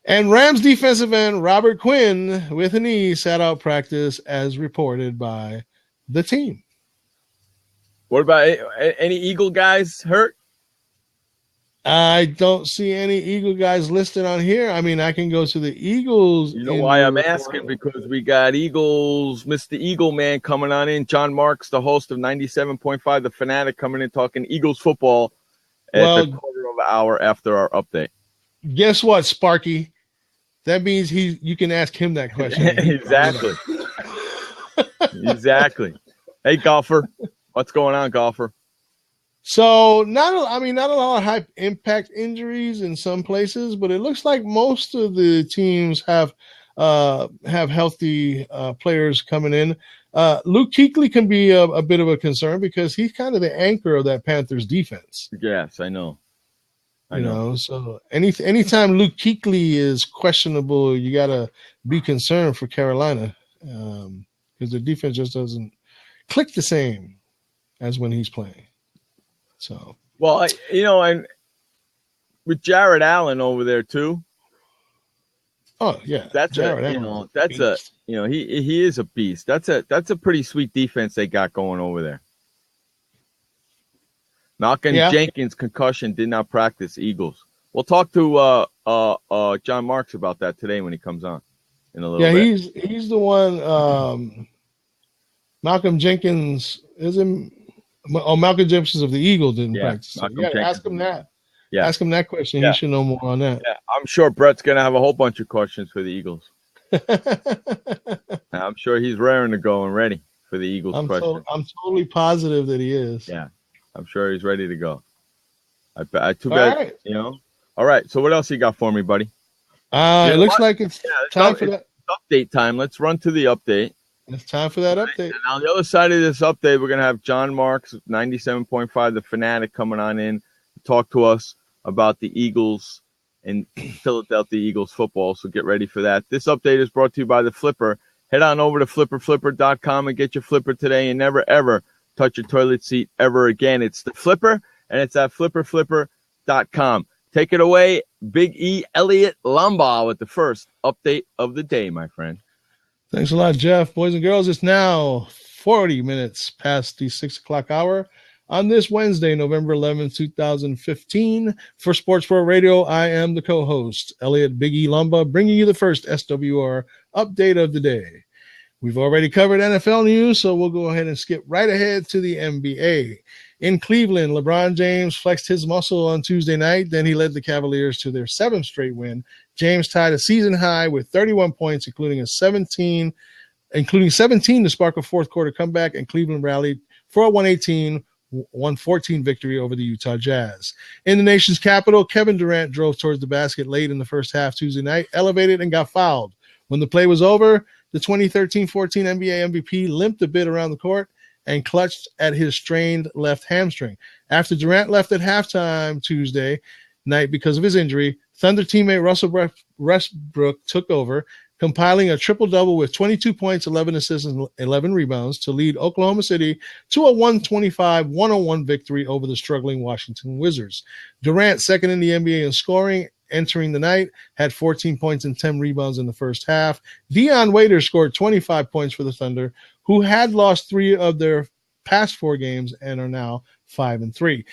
And Rams defensive end Robert Quinn with a knee sat out practice as reported by the team. What about any Eagle guys hurt? I don't see any Eagle guys listed on here. I mean, I can go to the Eagles. You know why I'm asking? Because we got Eagles, Mr. Eagle Man coming on in. John Marks, the host of 97.5, the Fanatic, coming in talking Eagles football at the quarter of an hour after our update. Guess what, Sparky? That means you can ask him that question. Exactly. Exactly. Hey, golfer. What's going on, golfer? So not a lot of high impact injuries in some places, but it looks like most of the teams have healthy players coming in. Luke Kuechly can be a bit of a concern because he's kind of the anchor of that Panthers defense. Yes, I know. So anytime Luke Kuechly is questionable, you got to be concerned for Carolina because the defense just doesn't click the same as when he's playing. So and with Jared Allen over there too. Oh yeah, that's he is a beast. That's a pretty sweet defense they got going over there. Malcolm Jenkins concussion did not practice Eagles. We'll talk to John Marks about that today when he comes on in a little bit. Yeah, he's the one. Malcolm Jenkins isn't. Oh, Malcolm Jenkins of the Eagles didn't practice. So ask him that. Yeah, ask him that question. He should know more on that. Yeah, I'm sure Brett's gonna have a whole bunch of questions for the Eagles. I'm sure he's raring to go and ready for the Eagles question. I'm totally positive that he is. Yeah. I'm sure he's ready to go. Too bad, right. All right. So what else you got for me, buddy? It looks like it's time for that update time. Let's run to the update. It's time for that update. And on the other side of this update, we're gonna have John Marks, 97.5, the Fanatic, coming on in to talk to us about the Eagles and Philadelphia Eagles football. So get ready for that. This update is brought to you by the Flipper. Head on over to flipperflipper.com and get your Flipper today, and never ever touch your toilet seat ever again. It's the Flipper, and it's at flipperflipper.com. Take it away, Big E Elliott Lombard, with the first update of the day, my friend. Thanks a lot, Jeff. Boys and girls, it's now 40 minutes past the 6 o'clock hour on this Wednesday, November 11th, 2015. For Sports World Radio, I am the co-host, Elliott Big E Lombard, bringing you the first SWR update of the day. We've already covered NFL news, so we'll go ahead and skip right ahead to the NBA. In Cleveland, LeBron James flexed his muscle on Tuesday night. Then he led the Cavaliers to their 7th straight win. James tied a season high with 31 points, including 17 to spark a fourth quarter comeback, and Cleveland rallied for a 114 victory over the Utah Jazz. In the nation's capital, Kevin Durant drove towards the basket late in the first half Tuesday night, elevated, and got fouled. When the play was over, the 2013-14 NBA MVP limped a bit around the court and clutched at his strained left hamstring. After Durant left at halftime Tuesday night because of his injury, Thunder teammate Russell Westbrook took over, compiling a triple-double with 22 points, 11 assists, and 11 rebounds to lead Oklahoma City to a 125-101 victory over the struggling Washington Wizards. Durant, second in the NBA in scoring, entering the night, had 14 points and 10 rebounds in the first half. Dion Waiters scored 25 points for the Thunder, who had lost 3 of their past 4 games and are now 5-3.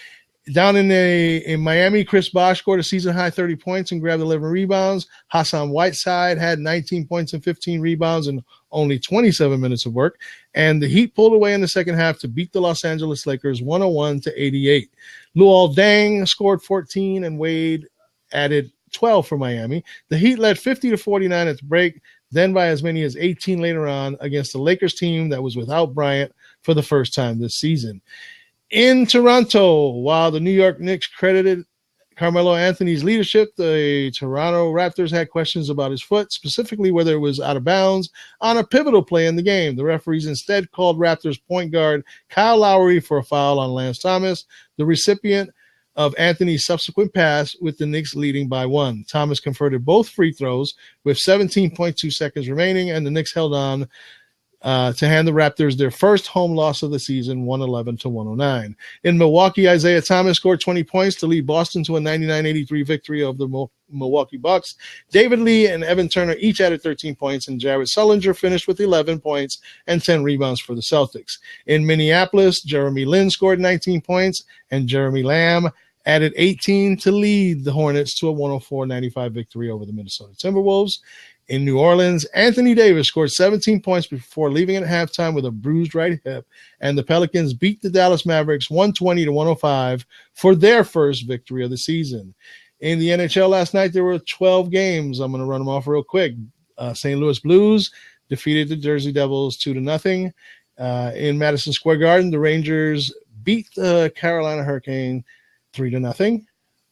Down in Miami, Chris Bosh scored a season-high 30 points and grabbed 11 rebounds. Hassan Whiteside had 19 points and 15 rebounds in only 27 minutes of work. And the Heat pulled away in the second half to beat the Los Angeles Lakers 101-88. Luol Deng scored 14 and Wade added 12 for Miami. The Heat led 50-49 at the break, then by as many as 18 later on against the Lakers team that was without Bryant for the first time this season. In Toronto, while the New York Knicks credited Carmelo Anthony's leadership, the Toronto Raptors had questions about his foot, specifically whether it was out of bounds on a pivotal play in the game. The referees instead called Raptors point guard Kyle Lowry for a foul on Lance Thomas, the recipient of Anthony's subsequent pass, with the Knicks leading by 1. Thomas converted both free throws with 17.2 seconds remaining, and the Knicks held on to hand the Raptors their first home loss of the season, 111-109. In Milwaukee, Isaiah Thomas scored 20 points to lead Boston to a 99-83 victory over the Milwaukee Bucks. David Lee and Evan Turner each added 13 points, and Jared Sullinger finished with 11 points and 10 rebounds for the Celtics. In Minneapolis, Jeremy Lin scored 19 points, and Jeremy Lamb added 18 to lead the Hornets to a 104-95 victory over the Minnesota Timberwolves. In New Orleans, Anthony Davis scored 17 points before leaving at halftime with a bruised right hip, and the Pelicans beat the Dallas Mavericks 120-105 for their first victory of the season. In the NHL last night, there were 12 games. I'm going to run them off real quick. St. Louis Blues defeated the Jersey Devils 2-0. In Madison Square Garden, the Rangers beat the Carolina Hurricane 3-0.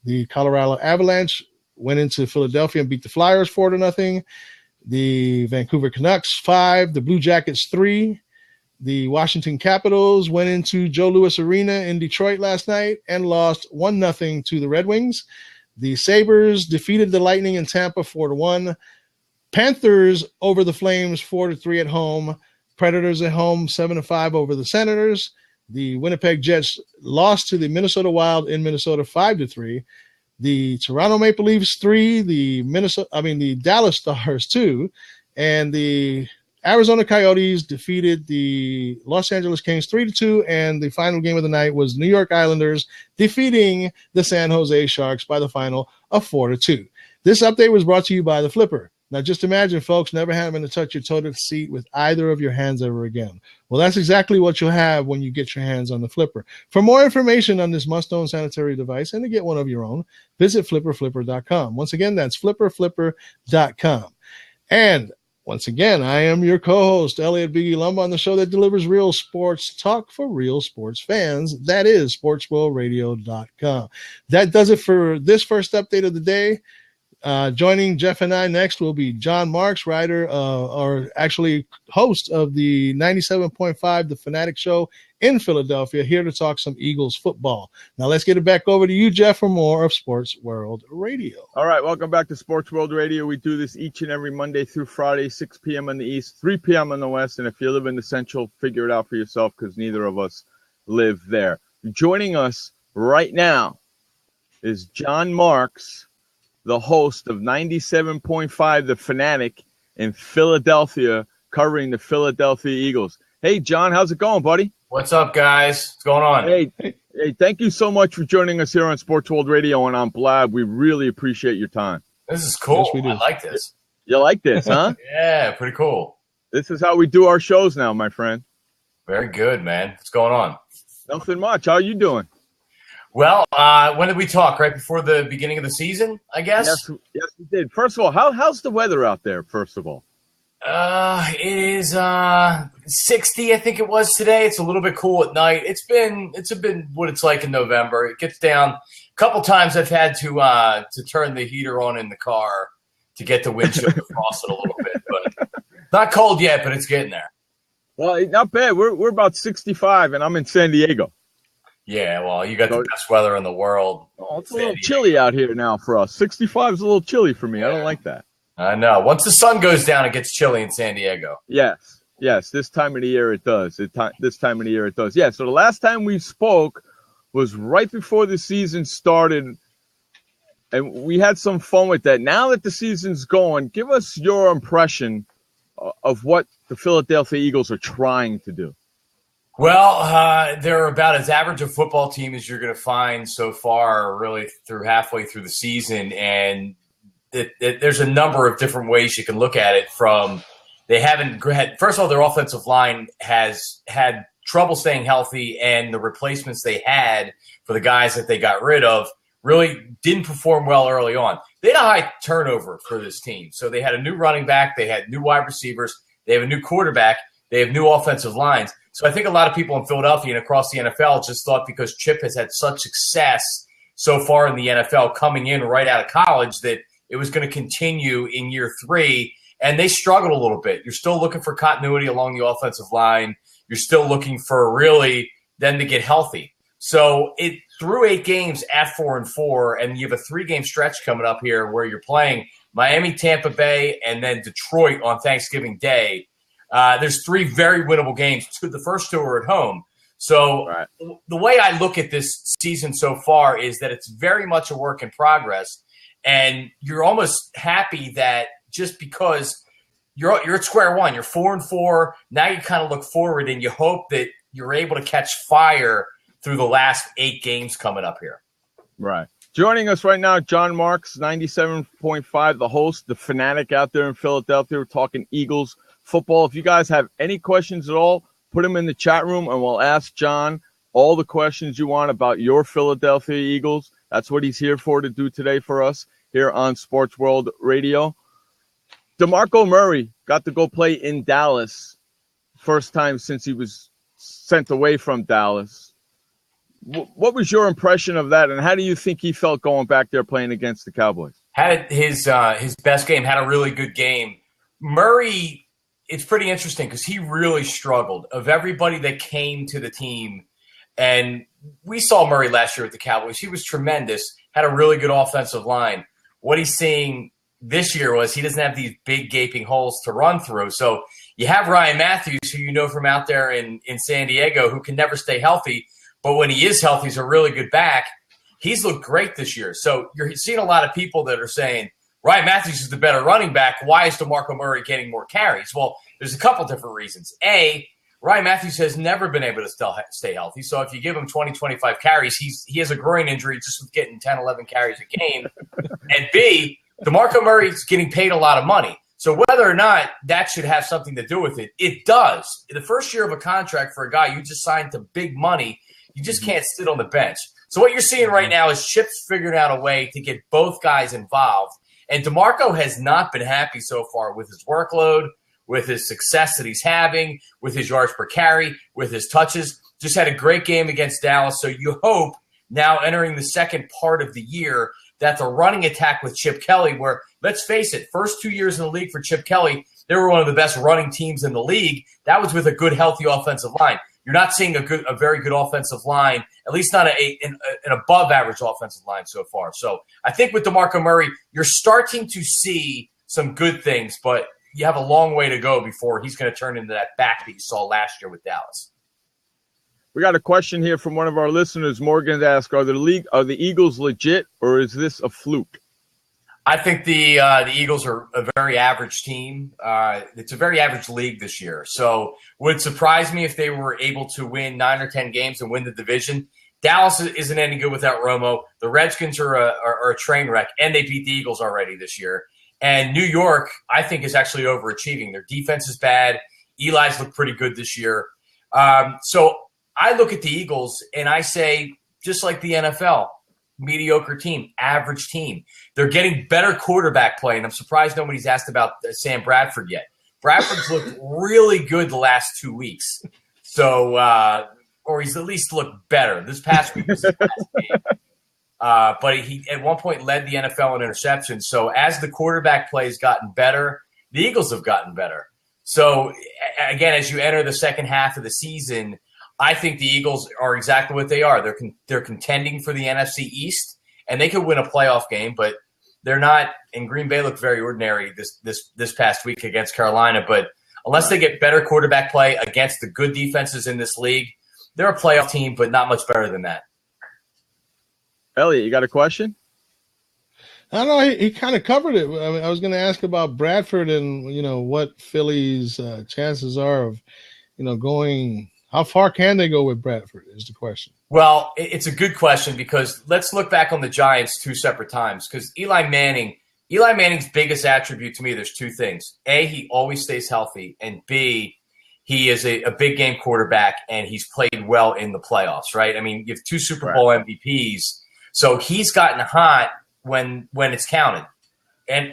The Colorado Avalanche went into Philadelphia and beat the Flyers 4-0. The Vancouver Canucks 5, the Blue Jackets 3. The Washington Capitals went into Joe Louis Arena in Detroit last night and lost 1-0 to the Red Wings. The Sabres defeated the Lightning in Tampa 4-1. Panthers over the Flames 4-3 at home. Predators at home 7-5 over the Senators. The Winnipeg Jets lost to the Minnesota Wild in Minnesota 5-3. The Toronto Maple Leafs 3, the Dallas Stars 2, and the Arizona Coyotes defeated the Los Angeles Kings 3-2, and the final game of the night was New York Islanders defeating the San Jose Sharks by the final of 4-2. This update was brought to you by the Flipper. Now, just imagine, folks, never having to touch your toilet seat with either of your hands ever again. Well, that's exactly what you'll have when you get your hands on the Flipper. For more information on this must-own sanitary device and to get one of your own, visit flipperflipper.com. Once again, that's flipperflipper.com. And once again, I am your co-host, Elliot Biggie Lumba, on the show that delivers real sports talk for real sports fans. That is sportsworldradio.com. That does it for this first update of the day. Joining Jeff and I next will be John Marks, writer, or actually host of the 97.5 The Fanatic Show in Philadelphia, here to talk some Eagles football. Now let's get it back over to you, Jeff, for more of Sports World Radio. All right, welcome back to Sports World Radio. We do this each and every Monday through Friday, 6 p.m. in the East, 3 p.m. in the West. And if you live in the Central, figure it out for yourself because neither of us live there. Joining us right now is John Marks, the host of 97.5 The Fanatic in Philadelphia, covering the Philadelphia Eagles. Hey, John, how's it going, buddy? What's up, guys? What's going on? Hey, thank you so much for joining us here on Sports World Radio and on Blab. We really appreciate your time. This is cool. Yes, we do. I like this. You like this, huh? Yeah, pretty cool. This is how we do our shows now, my friend. Very good, man. What's going on? Nothing much. How are you doing? Well, when did we talk? Right before the beginning of the season, I guess? Yes, we did. First of all, how's the weather out there, first of all? It is 60, I think it was today. It's a little bit cool at night. It's been what it's like in November. It gets down a couple times. I've had to turn the heater on in the car to get the windshield defrosted a little bit, but not cold yet, but it's getting there. Well, not bad. We're about 65, and I'm in San Diego. Yeah, well, you got the best weather in the world. Oh, it's a little chilly out here now for us. 65 is a little chilly for me. Yeah. I don't like that. I know. Once the sun goes down, it gets chilly in San Diego. Yes. This time of the year it does. This time of the year it does. Yeah, so the last time we spoke was right before the season started, and we had some fun with that. Now that the season's going, give us your impression of what the Philadelphia Eagles are trying to do. Well, they're about as average a football team as you're going to find so far, really, through halfway through the season. And there's a number of different ways you can look at it. From they haven't had, first of all, their offensive line has had trouble staying healthy, and the replacements they had for the guys that they got rid of really didn't perform well early on. They had a high turnover for this team. So they had a new running back, they had new wide receivers, they have a new quarterback, they have new offensive lines. So I think a lot of people in Philadelphia and across the NFL just thought because Chip has had such success so far in the NFL coming in right out of college that it was going to continue in year 3, and they struggled a little bit. You're still looking for continuity along the offensive line. You're still looking for really them to get healthy. So it through 8 games at 4-4, and you have a 3-game stretch coming up here where you're playing Miami, Tampa Bay, and then Detroit on Thanksgiving Day. There's 3 very winnable games. The first 2 are at home. So right. The way I look at this season so far is that it's very much a work in progress, and you're almost happy that just because you're at square one, you're 4-4. Now you kind of look forward and you hope that you're able to catch fire through the last 8 games coming up here. Right. Joining us right now, John Marks, 97.5, the host, the Fanatic out there in Philadelphia. We're talking Eagles football. If you guys have any questions at all, put them in the chat room, and we'll ask John all the questions you want about your Philadelphia Eagles. That's what he's here for to do today for us here on Sports World Radio. DeMarco Murray got to go play in Dallas, first time since he was sent away from Dallas. What was your impression of that, and how do you think he felt going back there playing against the Cowboys? Had his best game, had a really good game. Murray, it's pretty interesting because he really struggled. Of everybody that came to the team, and we saw Murray last year with the Cowboys, he was tremendous, had a really good offensive line. What he's seeing this year was he doesn't have these big gaping holes to run through. So you have Ryan Matthews, who you know from out there in San Diego, who can never stay healthy. But when he is healthy, he's a really good back. He's looked great this year. So you're seeing a lot of people that are saying, Ryan Matthews is the better running back. Why is DeMarco Murray getting more carries? Well, there's a couple different reasons. A, Ryan Matthews has never been able to stay healthy. So if you give him 20, 25 carries, he has a groin injury just with getting 10, 11 carries a game. And B, DeMarco Murray is getting paid a lot of money. So whether or not that should have something to do with it, it does. In the first year of a contract for a guy you just signed to big money, you just can't sit on the bench. So what you're seeing right now is Chip's figuring out a way to get both guys involved. And DeMarco has not been happy so far with his workload, with his success that he's having, with his yards per carry, with his touches. Just had a great game against Dallas. So you hope now entering the second part of the year that the running attack with Chip Kelly, where, let's face it, first 2 years in the league for Chip Kelly, they were one of the best running teams in the league. That was with a good, healthy offensive line. You're not seeing a very good offensive line, at least not an above-average offensive line so far. So I think with DeMarco Murray, you're starting to see some good things, but you have a long way to go before he's going to turn into that back that you saw last year with Dallas. We got a question here from one of our listeners. Morgan asked, are the Eagles legit, or is this a fluke? I think the Eagles are a very average team. It's a very average league this year. So would surprise me if they were able to win 9 or 10 games and win the division. Dallas isn't any good without Romo. The Redskins are a train wreck, and they beat the Eagles already this year. And New York, I think, is actually overachieving. Their defense is bad. Eli's looked pretty good this year. So I look at the Eagles, and I say, just like the NFL, mediocre team, average team. They're getting better quarterback play, and I'm surprised nobody's asked about Sam Bradford yet. Bradford's looked really good the last 2 weeks. So, or he's at least looked better. This past week was his last game. But he, at one point, led the NFL in interceptions. So as the quarterback play has gotten better, the Eagles have gotten better. So, again, as you enter the second half of the season, I think the Eagles are exactly what they are. They're contending for the NFC East, and they could win a playoff game, but they're not. And Green Bay looked very ordinary this past week against Carolina. But unless they get better quarterback play against the good defenses in this league, they're a playoff team, but not much better than that. Elliot, you got a question? I don't know. He kind of covered it. I mean, I was going to ask about Bradford and, what Philly's chances are of, going – how far can they go with Bradford is the question. Well, it's a good question because let's look back on the Giants 2 separate times because Eli Manning's biggest attribute to me, there's 2 things. A, he always stays healthy, and B, he is a big game quarterback, and he's played well in the playoffs, right? I mean, you have 2 Super Bowl MVPs, so he's gotten hot when it's counted and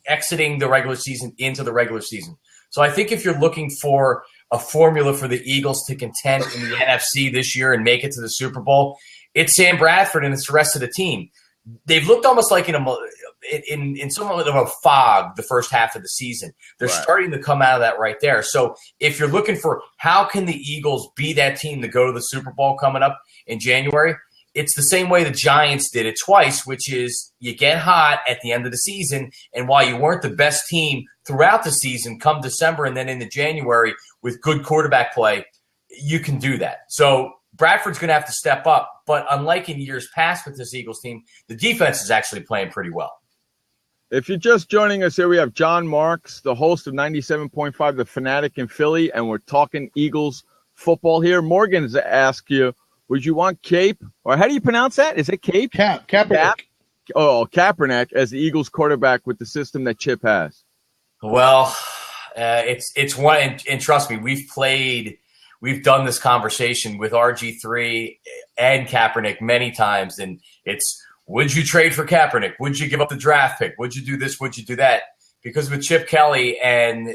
exiting the regular season into the regular season. So I think if you're looking for a formula for the Eagles to contend in the NFC this year and make it to the Super Bowl, it's Sam Bradford and it's the rest of the team. They've looked almost like in somewhat of a fog the first half of the season. They're starting to come out of that right there. So if you're looking for how can the Eagles be that team to go to the Super Bowl coming up in January, it's the same way the Giants did it twice, which is you get hot at the end of the season, and while you weren't the best team throughout the season, come December and then into January with good quarterback play, you can do that. So Bradford's going to have to step up, but unlike in years past with this Eagles team, the defense is actually playing pretty well. If you're just joining us here, we have John Marks, the host of 97.5, The Fanatic in Philly, and we're talking Eagles football here. Morgan's asked you, would you want Cape, or how do you pronounce that? Is it Cape? Kaepernick. Kaepernick as the Eagles quarterback with the system that Chip has. Well, it's one, and trust me, we've done this conversation with RG3 and Kaepernick many times, and it's, would you trade for Kaepernick? Would you give up the draft pick? Would you do this? Would you do that? Because with Chip Kelly and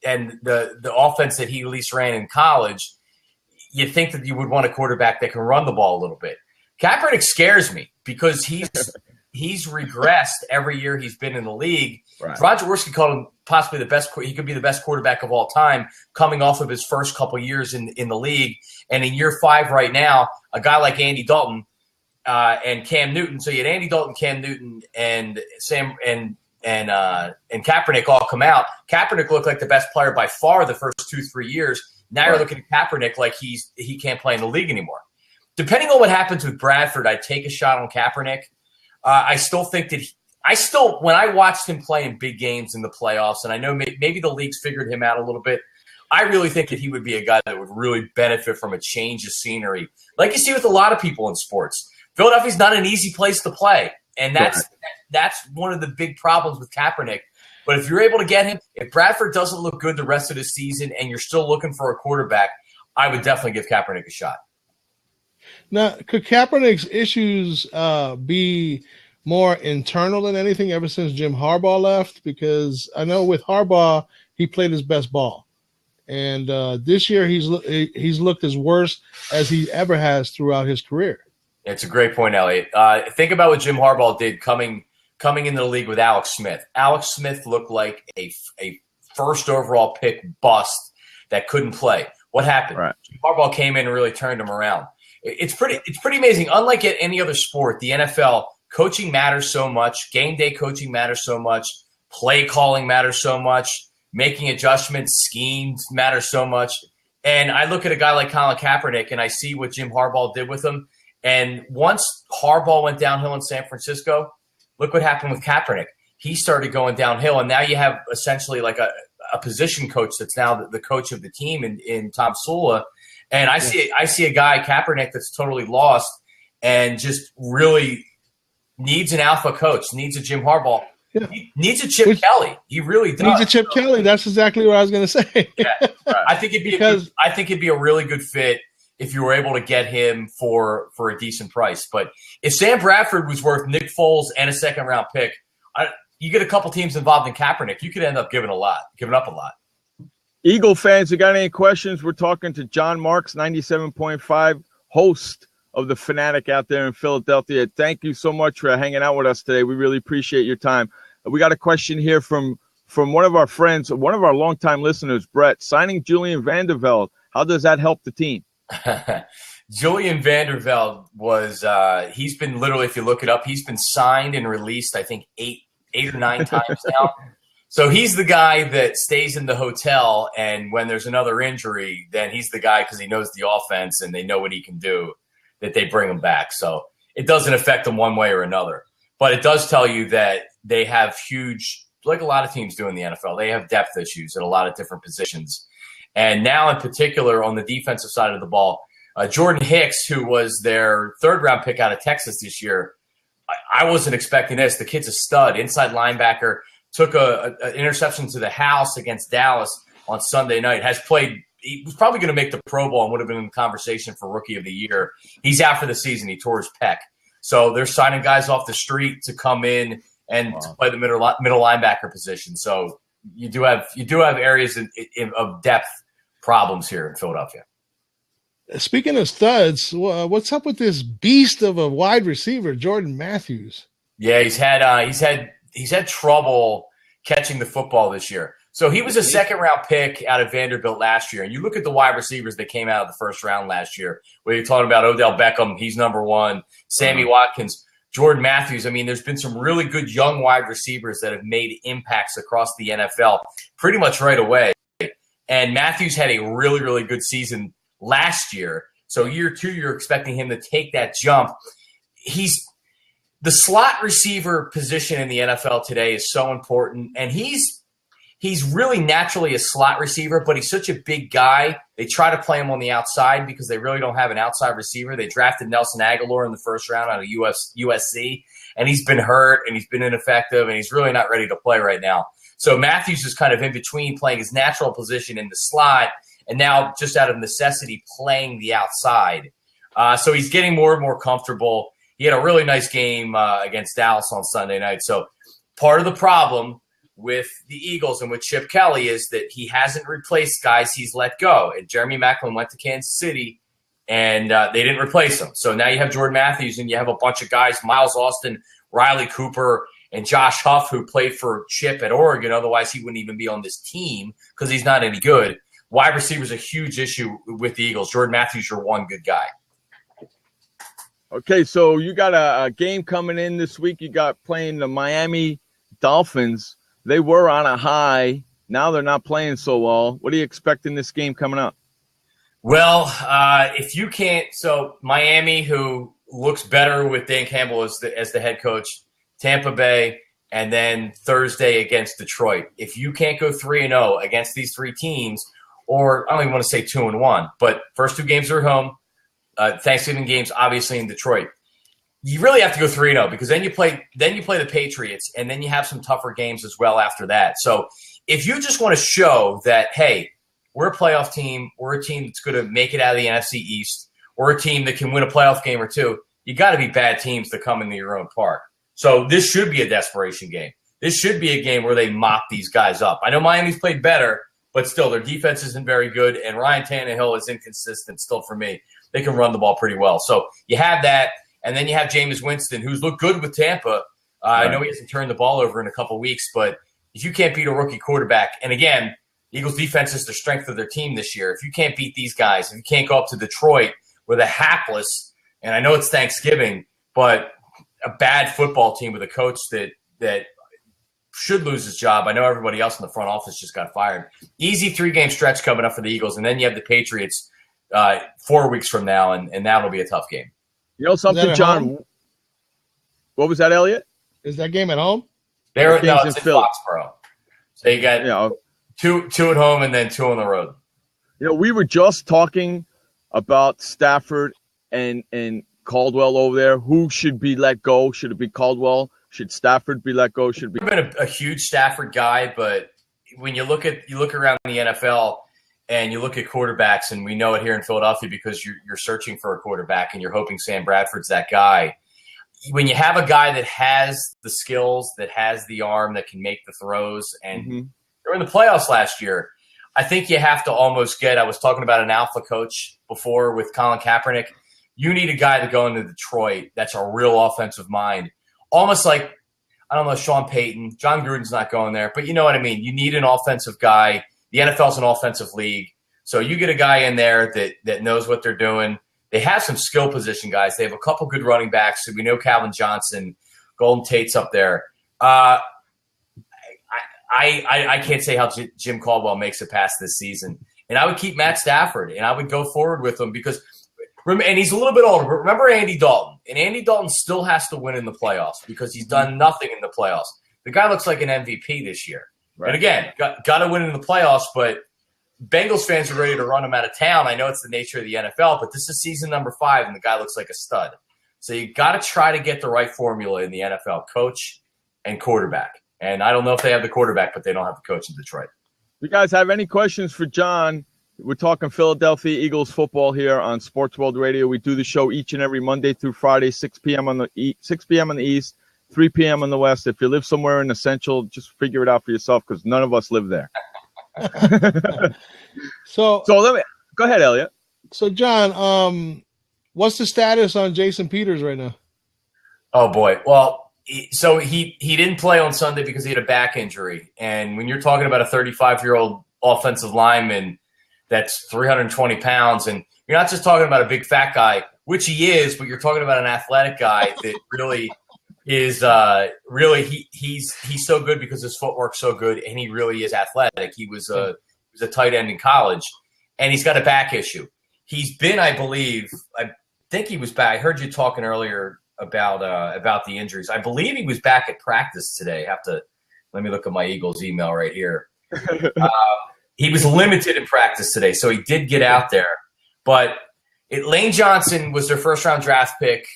the offense that he at least ran in college, you think that you would want a quarterback that can run the ball a little bit. Kaepernick scares me because he's regressed every year he's been in the league. Right. Roger Jaworski called him possibly the best. He could be the best quarterback of all time coming off of his first couple years in the league. And in year 5 right now, a guy like Andy Dalton and Cam Newton. So you had Andy Dalton, Cam Newton, and Sam and Kaepernick all come out. Kaepernick looked like the best player by far the first 2-3 years. Now you're looking at Kaepernick like he can't play in the league anymore. Depending on what happens with Bradford, I'd take a shot on Kaepernick. I still think that when I watched him play in big games in the playoffs, and I know maybe the league's figured him out a little bit, I really think that he would be a guy that would really benefit from a change of scenery, like you see with a lot of people in sports. Philadelphia's not an easy place to play, and that's one of the big problems with Kaepernick. But if you're able to get him, if Bradford doesn't look good the rest of the season and you're still looking for a quarterback, I would definitely give Kaepernick a shot. Now, could Kaepernick's issues be more internal than anything ever since Jim Harbaugh left? Because I know with Harbaugh, he played his best ball. And this year he's looked as worse as he ever has throughout his career. It's a great point, Elliot. Think about what Jim Harbaugh did coming into the league with Alex Smith. Alex Smith looked like a first overall pick bust that couldn't play. What happened? Right. Jim Harbaugh came in and really turned him around. It's pretty amazing. Unlike any other sport, the NFL, coaching matters so much. Game day coaching matters so much. Play calling matters so much. Making adjustments, schemes matter so much. And I look at a guy like Colin Kaepernick, and I see what Jim Harbaugh did with him. And once Harbaugh went downhill in San Francisco, look what happened with Kaepernick. He started going downhill, and now you have essentially like a position coach that's now the coach of the team in Tom Sula. And I see a guy, Kaepernick, that's totally lost and just really needs an alpha coach, needs a Jim Harbaugh. Yeah. He needs a Chip Kelly. He really does. Needs a Chip Kelly. That's exactly what I was going to say. Yeah. I think it'd be a really good fit if you were able to get him for a decent price. But if Sam Bradford was worth Nick Foles and a second-round pick, you get a couple teams involved in Kaepernick, you could end up giving up a lot. Eagle fans, you got any questions? We're talking to John Marks, 97.5, host of the Fanatic out there in Philadelphia. Thank you so much for hanging out with us today. We really appreciate your time. We got a question here from one of our friends, one of our longtime listeners, Brett. Signing Julian Vandervelde, how does that help the team? Julian Vandervelde was he's been literally, if you look it up, he's been signed and released, I think, eight or nine times now. So he's the guy that stays in the hotel, and when there's another injury, then he's the guy, because he knows the offense and they know what he can do, that they bring him back. So it doesn't affect him one way or another. But it does tell you that they have huge, like a lot of teams do in the NFL, they have depth issues at a lot of different positions. And now in particular on the defensive side of the ball, Jordan Hicks, who was their third-round pick out of Texas this year, I wasn't expecting this. The kid's a stud, inside linebacker, took an interception to the house against Dallas on Sunday night, he was probably going to make the Pro Bowl and would have been in the conversation for Rookie of the Year. He's out for the season. He tore his pec. So they're signing guys off the street to come in and to play the middle linebacker position. So you do have areas of depth problems here in Philadelphia. Speaking of studs, what's up with this beast of a wide receiver, Jordan Matthews? Yeah, he's had trouble catching the football this year. So he was a second-round pick out of Vanderbilt last year. And you look at the wide receivers that came out of the first round last year, where you're talking about Odell Beckham, he's number one, Sammy Watkins, Jordan Matthews. I mean, there's been some really good young wide receivers that have made impacts across the NFL pretty much right away. And Matthews had a really, really good season last year. So year two, you're expecting him to take that jump. The slot receiver position in the NFL today is so important, and he's really naturally a slot receiver, but he's such a big guy. They try to play him on the outside because they really don't have an outside receiver. They drafted Nelson Aguilar in the first round out of USC, and he's been hurt, and he's been ineffective, and he's really not ready to play right now. So Matthews is kind of in between playing his natural position in the slot and now just out of necessity playing the outside. So he's getting more and more comfortable. He had a really nice game against Dallas on Sunday night. So part of the problem with the Eagles and with Chip Kelly is that he hasn't replaced guys he's let go. And Jeremy Maclin went to Kansas City, and they didn't replace him. So now you have Jordan Matthews, and you have a bunch of guys, Miles Austin, Riley Cooper, and Josh Huff, who played for Chip at Oregon. Otherwise, he wouldn't even be on this team because he's not any good. Wide receiver is a huge issue with the Eagles. Jordan Matthews, you're one good guy. Okay, so you got a game coming in this week. You got playing the Miami Dolphins. They were on a high. Now they're not playing so well. What do you expect in this game coming up? Well, if you can't – so Miami, who looks better with Dan Campbell as the head coach, Tampa Bay, and then Thursday against Detroit. If you can't go 3-0 against these three teams, or I don't even want to say 2-1, but first two games are at home, Thanksgiving games obviously in Detroit. You really have to go 3-0 because then you play the Patriots, and then you have some tougher games as well after that. So if you just want to show that, hey, we're a playoff team, we're a team that's going to make it out of the NFC East, we're a team that can win a playoff game or two, you got to be bad teams to come into your own park. So this should be a desperation game. This should be a game where they mop these guys up. I know Miami's played better, but still their defense isn't very good, and Ryan Tannehill is inconsistent still for me. They can run the ball pretty well. So you have that, and then you have Jameis Winston, who's looked good with Tampa. I know he hasn't turned the ball over in a couple weeks, but if you can't beat a rookie quarterback, and again, Eagles defense is the strength of their team this year. If you can't beat these guys, if you can't go up to Detroit with a hapless, and I know it's Thanksgiving, but a bad football team with a coach that should lose his job. I know everybody else in the front office just got fired. Easy 3-game stretch coming up for the Eagles, and then you have the Patriots 4 weeks from now, and that'll be a tough game. You know something, John? Home? What was that, Elliot? Is that game at home? No, it's in Foxborough. So you got two at home and then 2 on the road. You know, we were just talking about Stafford and Caldwell over there. Who should be let go? Should it be Caldwell? Should Stafford be let go? Should it be? I've been a huge Stafford guy, but when you look around the NFL and you look at quarterbacks, and we know it here in Philadelphia because you're searching for a quarterback and you're hoping Sam Bradford's that guy. When you have a guy that has the skills, that has the arm, that can make the throws, and they're in the playoffs last year, I think you have to almost I was talking about an alpha coach before with Colin Kaepernick. You need a guy to go into Detroit that's a real offensive mind. Almost like, I don't know, Sean Payton. John Gruden's not going there, but you know what I mean. You need an offensive guy. The NFL's an offensive league. So you get a guy in there that knows what they're doing. They have some skill position guys. They have a couple good running backs. So we know Calvin Johnson, Golden Tate's up there. I can't say how Jim Caldwell makes it past this season. And I would keep Matt Stafford, and I would go forward with him because – and he's a little bit older, but remember Andy Dalton. And Andy Dalton still has to win in the playoffs because he's done nothing in the playoffs. The guy looks like an MVP this year. Right. And again, got to win in the playoffs, but Bengals fans are ready to run him out of town. I know it's the nature of the NFL, but this is season number 5, and the guy looks like a stud. So you got to try to get the right formula in the NFL, coach and quarterback. And I don't know if they have the quarterback, but they don't have the coach in Detroit. You guys have any questions for John? We're talking Philadelphia Eagles football here on Sports World Radio. We do the show each and every Monday through Friday, 6 p.m. on the East, 3 p.m. on the West. If you live somewhere in the Central, just figure it out for yourself because none of us live there. So let me go ahead, Elliot. So, John, what's the status on Jason Peters right now? Oh boy, well, so he didn't play on Sunday because he had a back injury, and when you're talking about a 35-year-old offensive lineman that's 320 pounds, and you're not just talking about a big fat guy, which he is, but you're talking about an athletic guy that really is he's so good because his footwork's so good, and he really is athletic. He was a tight end in college, and he's let a back issue. He's been, I think he was back. I heard you talking earlier about the injuries. I believe he was back at practice today. Let me look at my Eagles email right here. He was limited in practice today, so he did get out there. But Lane Johnson was their first-round draft pick,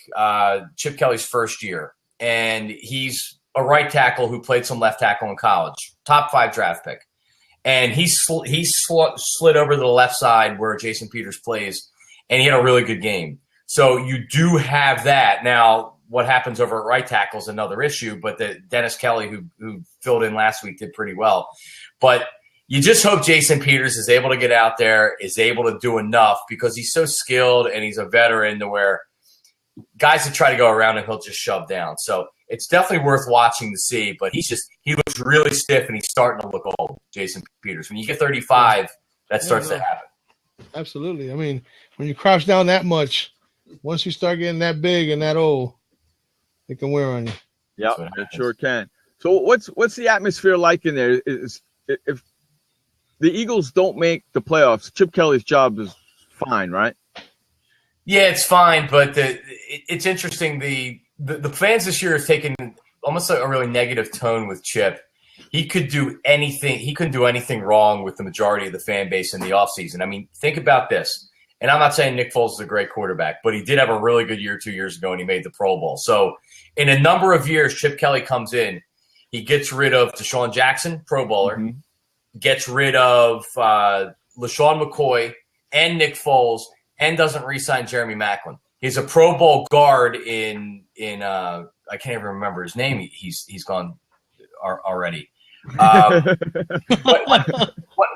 Chip Kelly's first year. And he's a right tackle who played some left tackle in college, top 5 draft pick. And he slid over to the left side where Jason Peters plays, and he had a really good game. So you do have that. Now, what happens over at right tackle is another issue, but Dennis Kelly, who filled in last week, did pretty well. But you just hope Jason Peters is able to get out there, is able to do enough because he's so skilled and he's a veteran to where guys that try to go around him, he'll just shove down. So it's definitely worth watching to see, but he looks really stiff and he's starting to look old, Jason Peters. When you get 35, that starts to happen. Absolutely. I mean, when you crouch down that much, once you start getting that big and that old, it can wear on you. Yeah, it sure can. So what's the atmosphere like in there? If the Eagles don't make the playoffs, Chip Kelly's job is fine, right? Yeah, it's fine, but it's interesting. The fans this year have taken almost a really negative tone with Chip. He could do anything. He couldn't do anything wrong with the majority of the fan base in the offseason. I mean, think about this. And I'm not saying Nick Foles is a great quarterback, but he did have a really good year 2 years ago, and he made the Pro Bowl. So in a number of years, Chip Kelly comes in. He gets rid of Deshaun Jackson, Pro Bowler, gets rid of LaShawn McCoy and Nick Foles, and doesn't re-sign Jeremy Maclin. He's a Pro Bowl guard in I can't even remember his name. He's gone already.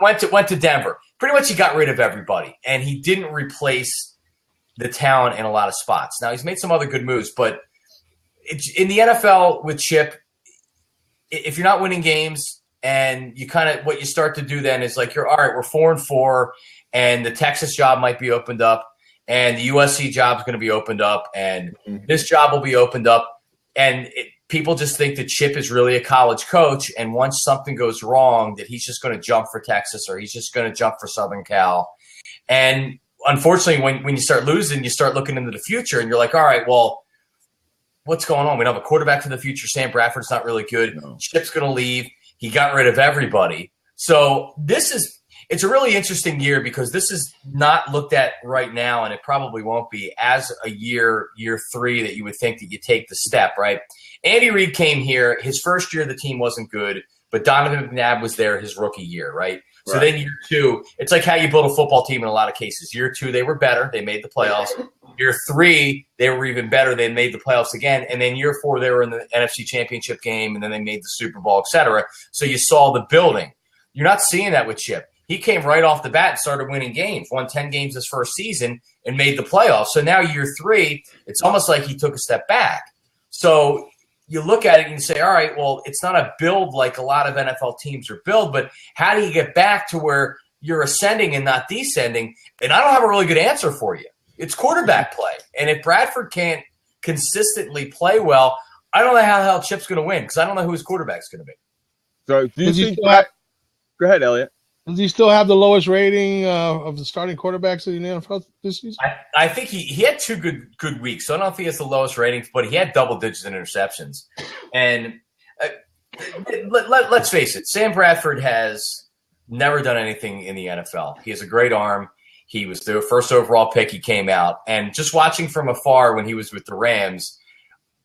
Went to Denver. Pretty much he got rid of everybody, and he didn't replace the talent in a lot of spots. Now, he's made some other good moves, but in the NFL with Chip, if you're not winning games and you kind of – what you start to do then is like you're, all right, we're 4-4, and the Texas job might be opened up, and the USC job is going to be opened up, and this job will be opened up, and people just think that Chip is really a college coach, and once something goes wrong, that he's just going to jump for Texas or he's just going to jump for Southern Cal. And unfortunately, when you start losing, you start looking into the future, and you're like, all right, well, what's going on? We don't have a quarterback for the future. Sam Bradford's not really good. No. Chip's going to leave. He got rid of everybody. So it's a really interesting year because this is not looked at right now, and it probably won't be as a year 3 that you would think that you take the step, right? Andy Reid came here. His first year, the team wasn't good, but Donovan McNabb was there his rookie year, right? So then year 2, it's like how you build a football team in a lot of cases. Year 2, they were better. They made the playoffs. Year 3, they were even better. They made the playoffs again. And then year 4, they were in the NFC Championship game, and then they made the Super Bowl, et cetera. So you saw the building. You're not seeing that with Chip. He came right off the bat and started winning games, won 10 games his first season, and made the playoffs. So now year 3, it's almost like he took a step back. So you look at it and you say, all right, well, it's not a build like a lot of NFL teams are built, but how do you get back to where you're ascending and not descending? And I don't have a really good answer for you. It's quarterback play. And if Bradford can't consistently play well, I don't know how the hell Chip's going to win because I don't know who his quarterback's going to be. So do you think that – go ahead, Elliot. Does he still have the lowest rating of the starting quarterbacks in the NFL this season? I think he had 2 good weeks. So I don't know if he has the lowest ratings, but he had double digits in interceptions. And let's face it, Sam Bradford has never done anything in the NFL. He has a great arm. He was the first overall pick. He came out. And just watching from afar when he was with the Rams,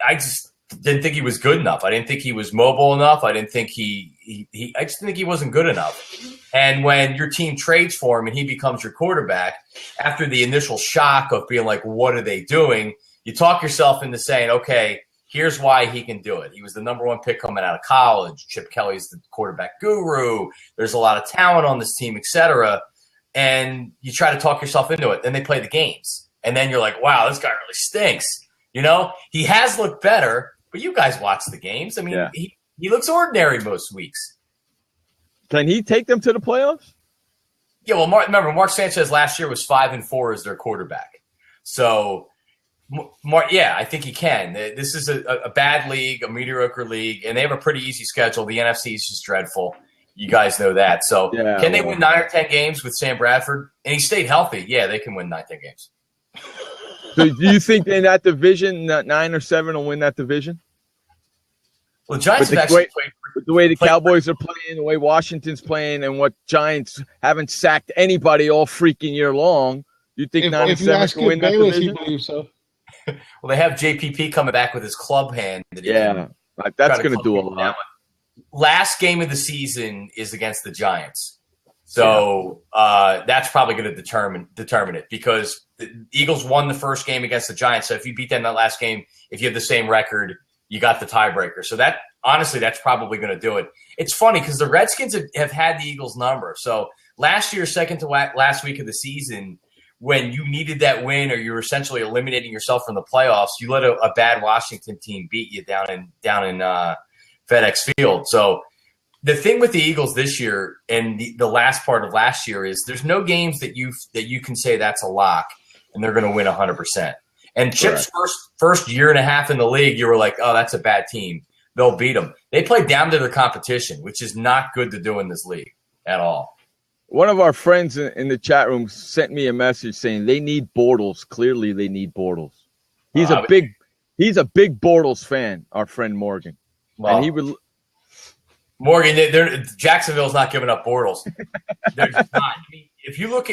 I just didn't think he was good enough. I didn't think he was mobile enough. I didn't think I just think he wasn't good enough. And when your team trades for him and he becomes your quarterback, after the initial shock of being like, what are they doing? You talk yourself into saying, okay, here's why he can do it. He was the number 1 pick coming out of college. Chip Kelly's the quarterback guru. There's a lot of talent on this team, et cetera. And you try to talk yourself into it. Then they play the games. And then you're like, wow, this guy really stinks. You know, he has looked better, but you guys watch the games. I mean, he looks ordinary most weeks. Can he take them to the playoffs? Yeah, well, Mark Sanchez last year was 5-4 as their quarterback. So, I think he can. This is a bad league, a mediocre league, and they have a pretty easy schedule. The NFC is just dreadful. You guys know that. So, can they win 9 or 10 games with Sam Bradford? And he stayed healthy. Yeah, they can win 9 or 10 games. So, do you think in that division, 9 or 7 will win that division? Well, the Giants have actually played. The way the Cowboys are playing, the way Washington's playing, and what Giants haven't sacked anybody all freaking year long, you think 9 and 7 can win that division? He believes so. Well, they have JPP coming back with his club hand. That's going to do a lot. Last game of the season is against the Giants. So that's probably going to determine it because the Eagles won the first game against the Giants. So if you beat them that last game, if you have the same record, you got the tiebreaker. So that honestly, that's probably going to do it. It's funny because the Redskins have had the Eagles' number. So last year, second to last week of the season, when you needed that win or you were essentially eliminating yourself from the playoffs, you let a bad Washington team beat you down in FedEx Field. So the thing with the Eagles this year and the last part of last year is there's no games that you can say that's a lock and they're going to win 100%. And Chip's first year and a half in the league, you were like, oh, that's a bad team. They'll beat them. They play down to their competition, which is not good to do in this league at all. One of our friends in the chat room sent me a message saying they need Bortles. Clearly, they need Bortles. He's a big Bortles fan. Our friend Morgan, well, and he would. Morgan, Jacksonville's not giving up Bortles. They're just not. I mean, if you look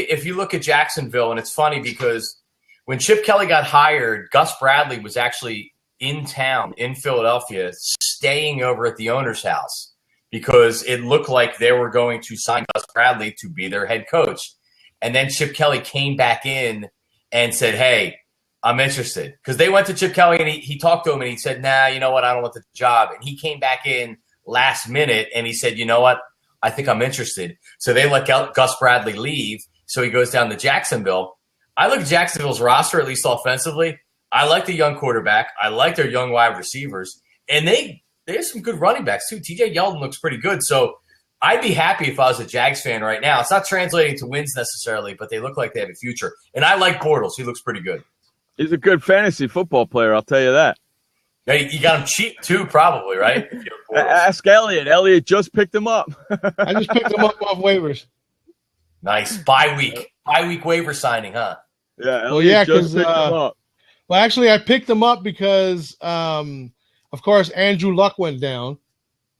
at Jacksonville, and it's funny because when Chip Kelly got hired, Gus Bradley was actually in town in Philadelphia, staying over at the owner's house, because it looked like they were going to sign Gus Bradley to be their head coach. And then Chip Kelly came back in and said, hey, I'm interested. Because they went to Chip Kelly and he talked to him and he said, nah, you know what? I don't want the job. And he came back in last minute and he said, you know what? I think I'm interested. So they let Gus Bradley leave. So he goes down to Jacksonville. I look at Jacksonville's roster, at least offensively. I like the young quarterback. I like their young wide receivers. And they have some good running backs, too. TJ Yeldon looks pretty good. So I'd be happy if I was a Jags fan right now. It's not translating to wins necessarily, but they look like they have a future. And I like Bortles. He looks pretty good. He's a good fantasy football player, I'll tell you that. Yeah, you got him cheap, too, probably, right? Ask Elliot. Elliot just picked him up. I just picked him up off waivers. Nice. Bye week waiver signing, huh? Yeah, Elliot just picked him up. Well, actually, I picked him up because, of course, Andrew Luck went down,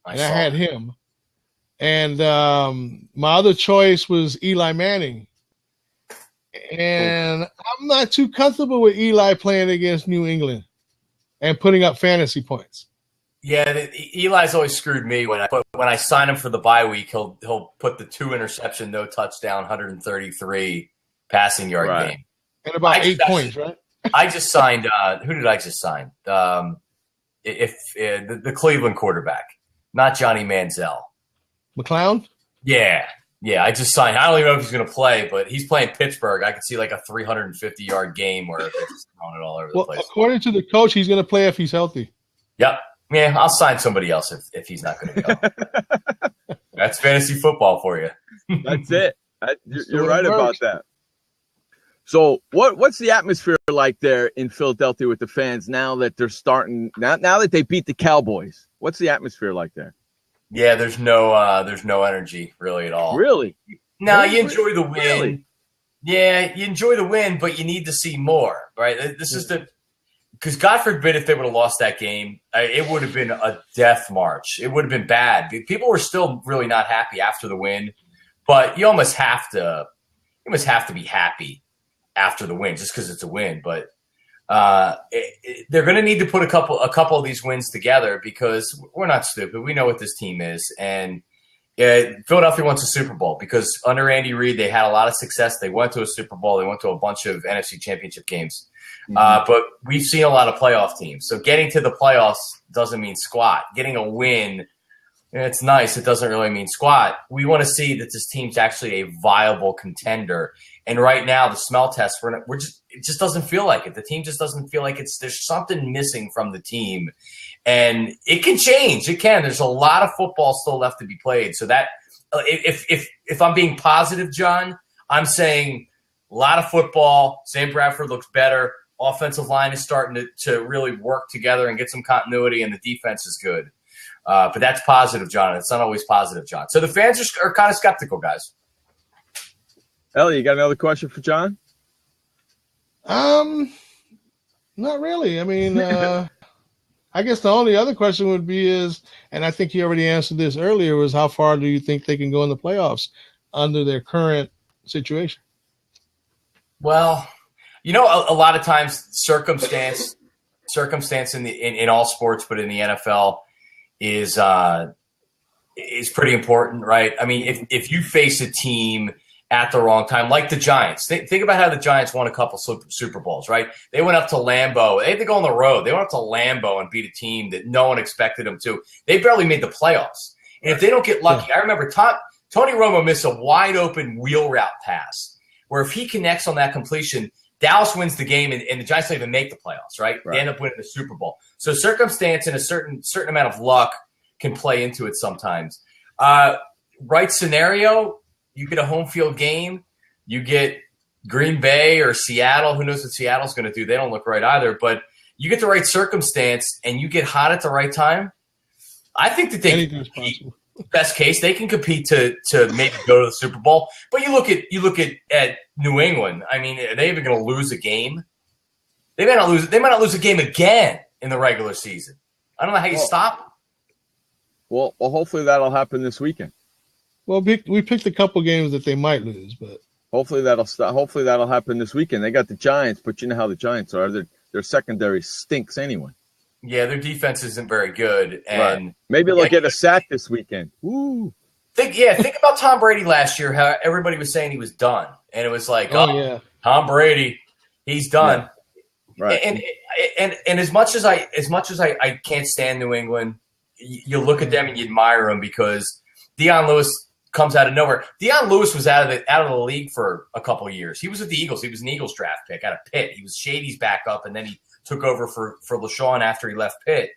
and I had him. And my other choice was Eli Manning. And I'm not too comfortable with Eli playing against New England and putting up fantasy points. Yeah, Eli's always screwed me when I sign him for the bye week. He'll put the 2 interception, no touchdown, 133 passing yard game, and about 8 points, right? I just signed. Who did I just sign? The Cleveland quarterback, not Johnny Manziel. McClown? Yeah. I just signed. I don't even know if he's going to play, but he's playing Pittsburgh. I could see like a 350-yard game where they're just throwing it all over the place. According to the coach, he's going to play if he's healthy. Yep. Yeah, I'll sign somebody else if he's not going to go. That's fantasy football for you. That's it. You're right about that. So what's the atmosphere like there in Philadelphia with the fans now that they're starting now that they beat the Cowboys? What's the atmosphere like there? Yeah, there's no energy really at all. Really? No, you enjoy the win. Really? Yeah, you enjoy the win, but you need to see more, right? This is because God forbid if they would have lost that game, it would have been a death march. It would have been bad. People were still really not happy after the win, but you almost have to be happy after the win just because it's a win. But they're going to need to put a couple of these wins together because we're not stupid. We know what this team is, and Philadelphia wants a Super Bowl because under Andy Reid they had a lot of success. They went to a Super Bowl. They went to a bunch of NFC Championship games. But we've seen a lot of playoff teams. So getting to the playoffs doesn't mean squat. Getting a win, it's nice. It doesn't really mean squat. We want to see that this team's actually a viable contender. And right now, the smell test, it just doesn't feel like it. The team just doesn't feel like there's something missing from the team. And it can change. It can. There's a lot of football still left to be played. So that if I'm being positive, John, I'm saying a lot of football. Sam Bradford looks better. Offensive line is starting to really work together and get some continuity, and the defense is good. But that's positive, John. It's not always positive, John. So the fans are kind of skeptical, guys. Ellie, you got another question for John? Not really. I mean, I guess the only other question would be and I think you already answered this earlier, was how far do you think they can go in the playoffs under their current situation? Well, a lot of times circumstance in all sports, but in the NFL is pretty important, right? I mean, if you face a team at the wrong time, like the Giants. Think about how the Giants won a couple Super Bowls, right? They went up to Lambeau. They had to go on the road. They went up to Lambeau and beat a team that no one expected them to. They barely made the playoffs. And if they don't get lucky, I remember Tony Romo missed a wide-open wheel route pass where if he connects on that completion, Dallas wins the game, and the Giants don't even make the playoffs, right? They end up winning the Super Bowl. So circumstance and a certain amount of luck can play into it sometimes. Right scenario, you get a home field game, you get Green Bay or Seattle. Who knows what Seattle's going to do? They don't look right either. But you get the right circumstance, and you get hot at the right time. I think that they can compete. Best case, they can compete to maybe go to the Super Bowl. But you look at New England. I mean, are they even going to lose a game? They might not lose. They might not lose a game again in the regular season. I don't know how you stop them. Well, hopefully that'll happen this weekend. Well, we picked a couple games that they might lose, but hopefully that'll happen this weekend. They got the Giants, but you know how the Giants are. Their secondary stinks anyway. Yeah, their defense isn't very good, and maybe they'll get a sack this weekend. Woo! Think about Tom Brady last year. How everybody was saying he was done, and it was like, Tom Brady, he's done. Yeah. Right. And as much as I can't stand New England, you look at them and you admire them because Deion Lewis comes out of nowhere. Deion Lewis was out of the league for a couple of years. He was with the Eagles. He was an Eagles draft pick out of Pitt. He was Shady's backup, and then he took over for LaShawn after he left Pitt.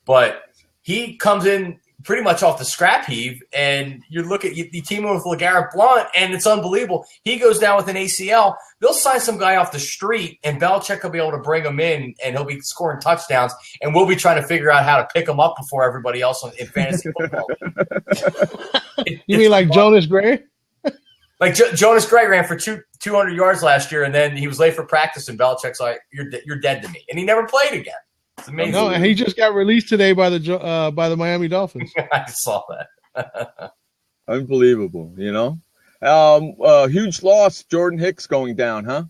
But he comes in pretty much off the scrap heap, and you team him with LeGarrette Blount, and it's unbelievable. He goes down with an ACL. They'll sign some guy off the street, and Belichick will be able to bring him in, and he'll be scoring touchdowns, and we'll be trying to figure out how to pick him up before everybody else in fantasy football. You mean like Jonas Gray? Like Jonas Gray ran for 200 yards last year, and then he was late for practice, and Belichick's like, "You're dead to me," and he never played again. It's amazing. No, and he just got released today by the Miami Dolphins. I saw that. Unbelievable, you know. Huge loss. Jordan Hicks going down, huh?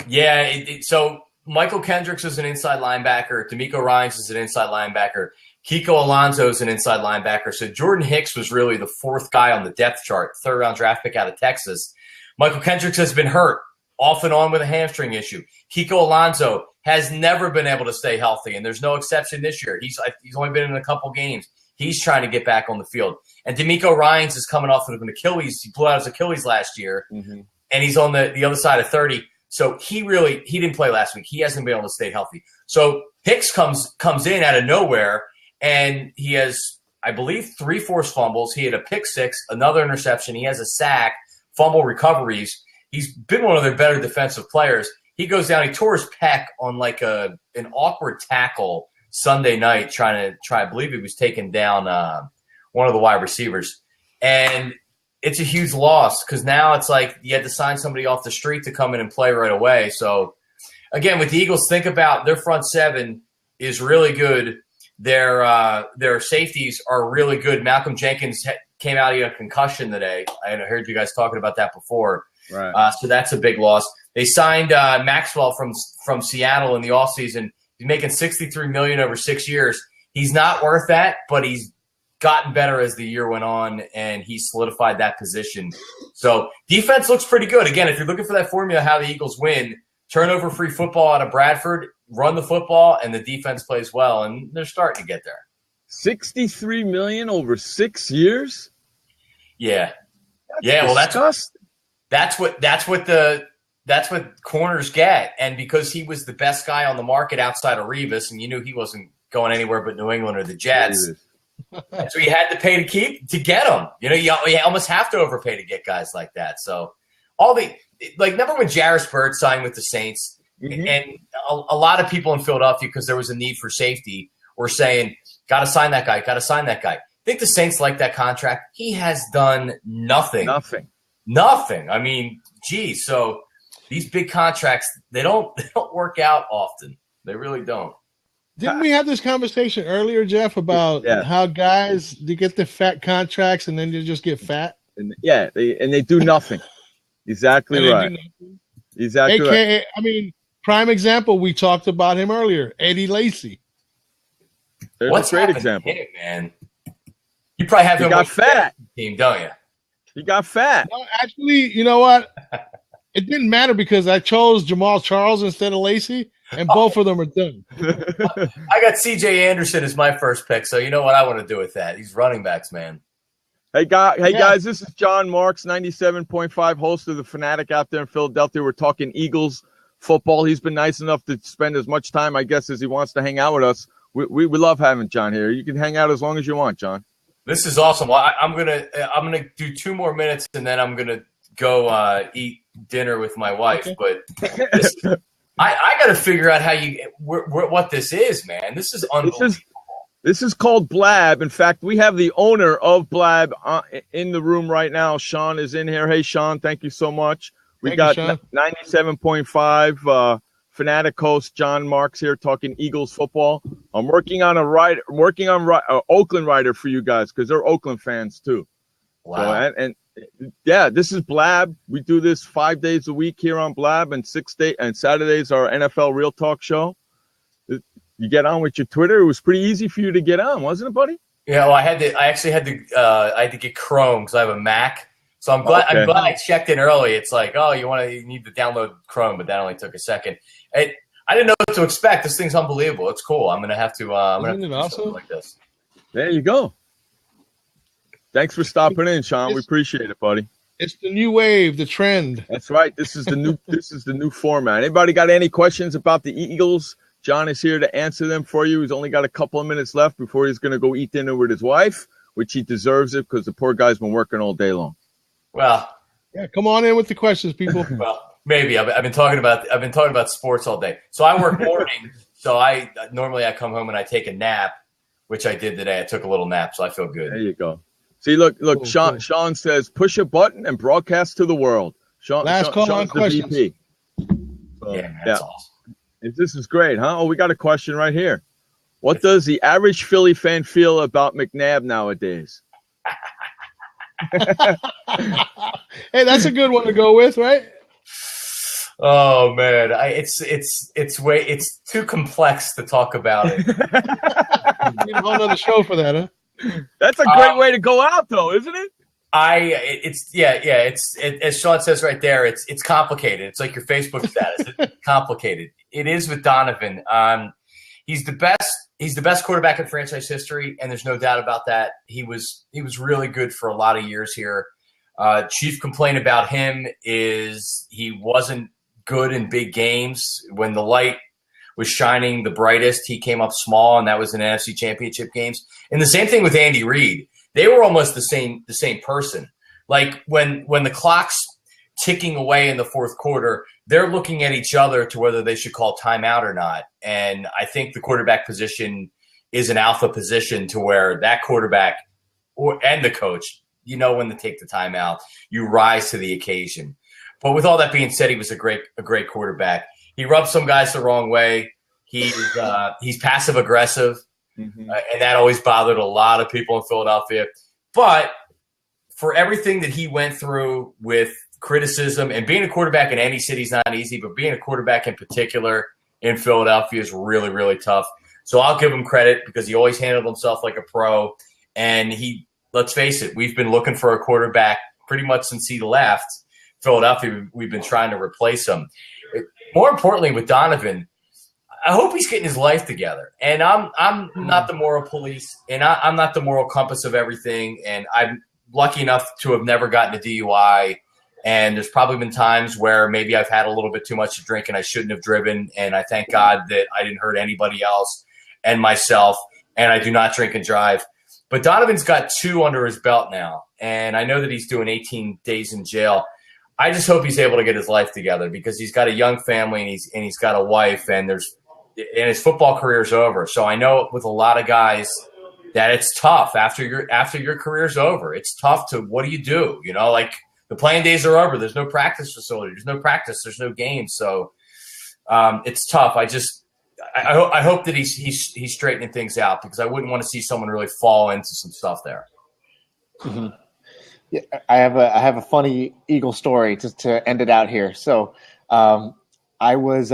Yeah. So Michael Kendricks is an inside linebacker. D'Amico Ryans is an inside linebacker. Kiko Alonso is an inside linebacker. So Jordan Hicks was really the fourth guy on the depth chart, third-round draft pick out of Texas. Michael Kendricks has been hurt off and on with a hamstring issue. Kiko Alonso has never been able to stay healthy, and there's no exception this year. He's only been in a couple games. He's trying to get back on the field. And D'Amico Ryans is coming off of an Achilles. He blew out his Achilles last year, and he's on the other side of 30. So he didn't play last week. He hasn't been able to stay healthy. So Hicks comes in out of nowhere, and he has, I believe, 3 forced fumbles. He had a pick six, another interception. He has a sack, fumble recoveries. He's been one of their better defensive players. He goes down. He tore his pec on like an awkward tackle Sunday night, I believe he was taking down one of the wide receivers. And it's a huge loss because now it's like you had to sign somebody off the street to come in and play right away. So, again, with the Eagles, think about their front seven is really good. Their safeties are really good. Malcolm Jenkins came out of a concussion today. I heard you guys talking about that before. Right. So that's a big loss. They signed Maxwell from Seattle in the offseason. He's making $63 million over 6 years. He's not worth that, but he's gotten better as the year went on, and he solidified that position. So defense looks pretty good. Again, if you're looking for that formula how the Eagles win, turnover-free football out of Bradford, run the football, and the defense plays well, and they're starting to get there. $63 million over 6 years? Yeah. That's what corners get. And because he was the best guy on the market outside of Revis, and you knew he wasn't going anywure but New England or the Jets. So you had to pay to get him. You know, you almost have to overpay to get guys like that. So remember when Jarris Byrd signed with the Saints? Mm-hmm. And a lot of people in Philadelphia, because there was a need for safety, were saying, got to sign that guy. I think the Saints like that contract. He has done nothing. I mean, geez. So these big contracts, they don't work out often. They really don't. Didn't we have this conversation earlier, Jeff, about how guys they get the fat contracts and then they just get fat? And they do nothing. Exactly right. Exactly AKA, right. I mean, prime example, we talked about him earlier, Eddie Lacy. There's a great example. Him, man? You probably have him got fat team, don't you? You got fat. No, actually, you know what? It didn't matter because I chose Jamal Charles instead of Lacey, and both of them are done. I got C.J. Anderson as my first pick, so you know what I want to do with that. He's running backs, man. Hey guys, this is John Marks, 97.5, host of the Fanatic out there in Philadelphia. We're talking Eagles football. He's been nice enough to spend as much time, I guess, as he wants to hang out with us. We love having John here. You can hang out as long as you want, John. This is awesome. Well, I'm gonna do 2 more minutes, and then I'm gonna go eat dinner with my wife. Okay. But I got to figure out how what this is, man. This is unbelievable. This is called Blab. In fact, we have the owner of Blab in the room right now. Sean is in here. Hey, Sean, thank you so much. We got 97.5 Fanatic host John Marks here talking Eagles football. I'm working on Oakland writer for you guys because they're Oakland fans too. Wow. So, yeah, this is Blab. We do this 5 days a week here on Blab, and Saturdays our NFL Real Talk show. You get on with your Twitter. It was pretty easy for you to get on, wasn't it, buddy? Yeah, well, I had to get Chrome because I have a Mac. So I'm glad I checked in early. It's like, oh, you need to download Chrome, but that only took a second. I didn't know what to expect. This thing's unbelievable. It's cool. I'm gonna have to. Do something like this. There you go. Thanks for stopping in, Sean. We appreciate it, buddy. It's the new wave, the trend. That's right. This is the new format. Anybody got any questions about the Eagles? John is here to answer them for you. He's only got a couple of minutes left before he's going to go eat dinner with his wife, which he deserves it because the poor guy's been working all day long. Well, yeah, come on in with the questions, people. Well, maybe I've been talking about sports all day. So I work mornings. So I come home and I take a nap, which I did today. I took a little nap, so I feel good. There you go. See, look. Sean says, push a button and broadcast to the world. Last call on questions. VP. So, yeah, that's awesome. This is great, huh? Oh, we got a question right here. What does the average Philly fan feel about McNabb nowadays? Hey, that's a good one to go with, right? Oh man, it's too complex to talk about it. Need a whole other show for that, huh? That's a great way to go out, though, isn't it? It's as Sean says right there. It's complicated. It's like your Facebook status. It's complicated. It is with Donovan. He's the best. He's the best quarterback in franchise history, and there's no doubt about that. He was really good for a lot of years here. Chief complaint about him is he wasn't good in big games. When the light was shining the brightest, he came up small, and that was in NFC Championship games. And the same thing with Andy Reid. They were almost the same person. Like when the clock's ticking away in the fourth quarter, they're looking at each other to whether they should call timeout or not. And I think the quarterback position is an alpha position to where that quarterback and the coach, you know when to take the timeout. You rise to the occasion. But with all that being said, he was a great quarterback. He rubs some guys the wrong way. He's passive aggressive. Mm-hmm. And that always bothered a lot of people in Philadelphia. But for everything that he went through with criticism, and being a quarterback in any city is not easy, but being a quarterback in particular in Philadelphia is really, really tough. So I'll give him credit because he always handled himself like a pro. And let's face it, we've been looking for a quarterback pretty much since he left Philadelphia. We've been trying to replace him. More importantly, with Donovan, I hope he's getting his life together. And I'm not the moral police, and I'm not the moral compass of everything. And I'm lucky enough to have never gotten a DUI. And there's probably been times where maybe I've had a little bit too much to drink and I shouldn't have driven. And I thank God that I didn't hurt anybody else and myself. And I do not drink and drive. But Donovan's got 2 under his belt now. And I know that he's doing 18 days in jail. I just hope he's able to get his life together because he's got a young family and he's got a wife and his football career is over. So I know with a lot of guys that it's tough after your career's over. It's tough to, what do you do? You know, like the playing days are over. There's no practice facility. There's no practice. There's no games. So it's tough. I hope that he's straightening things out because I wouldn't want to see someone really fall into some stuff there. Mm-hmm. Yeah, I have a funny Eagle story to end it out here. So I was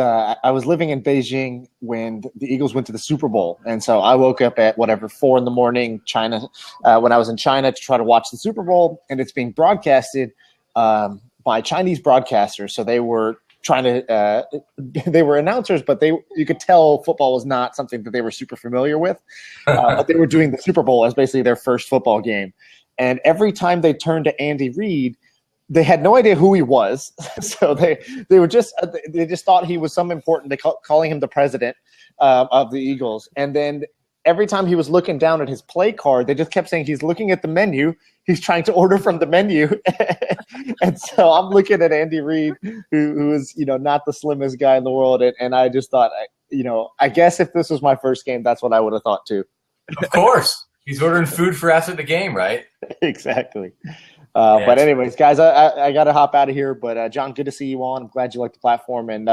living in Beijing when the Eagles went to the Super Bowl, and so I woke up at 4 a.m. China when I was in China to try to watch the Super Bowl, and it's being broadcasted by Chinese broadcasters. So they were trying to they were announcers, but you could tell football was not something that they were super familiar with. But they were doing the Super Bowl as basically their first football game, and every time they turned to Andy Reid, they had no idea who he was, so they just thought he was some important. They calling him the president of the Eagles, and then every time he was looking down at his play card, they just kept saying he's looking at the menu. He's trying to order from the menu, and so I'm looking at Andy Reid, who is not the slimmest guy in the world, and I just thought, I guess if this was my first game, that's what I would have thought too. Of course, he's ordering food for after the game, right? Exactly. But anyways, guys, I got to hop out of here. But, John, good to see you on. I'm glad you like the platform. And,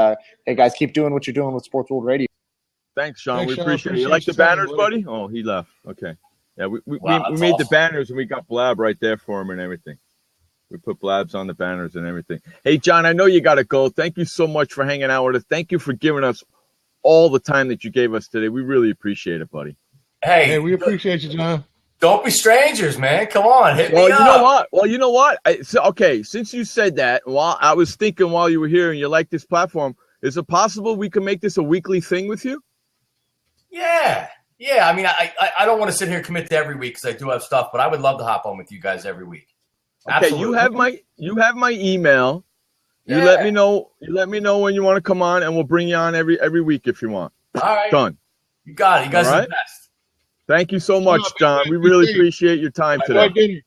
hey, guys, keep doing what you're doing with Sports World Radio. Thanks, Sean. We appreciate it. You like the banners, buddy? Oh, he left. Okay. Yeah, we made awesome. The banners, and we got Blab right there for him and everything. We put Blabs on the banners and everything. Hey, John, I know you got to go. Thank you so much for hanging out with us. Thank you for giving us all the time that you gave us today. We really appreciate it, buddy. Hey, we appreciate you, John. Don't be strangers, man. Come on, hit me up. You know what? Since you said that, while I was thinking while you were here and you like this platform, is it possible we can make this a weekly thing with you? Yeah. I mean, I don't want to sit here and commit to every week because I do have stuff, but I would love to hop on with you guys every week. Absolutely. Okay, you have my email. You let me know. You let me know when you want to come on, and we'll bring you on every week if you want. All right. Done. You got it. You guys are the best. Thank you so much, John. We really appreciate your time today.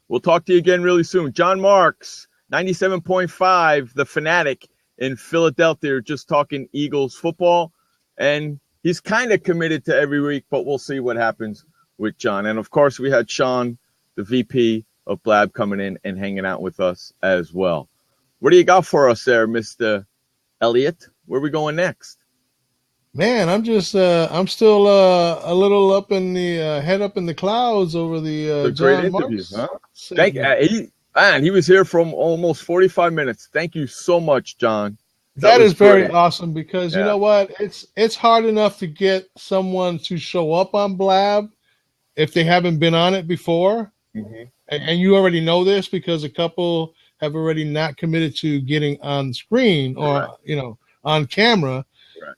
We'll talk to you again really soon. John Marks, 97.5, the Fanatic in Philadelphia, just talking Eagles football. And he's kind of committed to every week, but we'll see what happens with John. And, of course, we had Sean, the VP of Blab, coming in and hanging out with us as well. What do you got for us there, Mr. Elliott? Where are we going next? Man, I'm still a little up in the head up in the clouds over the John Marks. Huh? He was here for almost 45 minutes. Thank you so much, John. That is very awesome because you know what? It's hard enough to get someone to show up on Blab if they haven't been on it before. Mm-hmm. And you already know this because a couple have already not committed to getting on screen or on camera.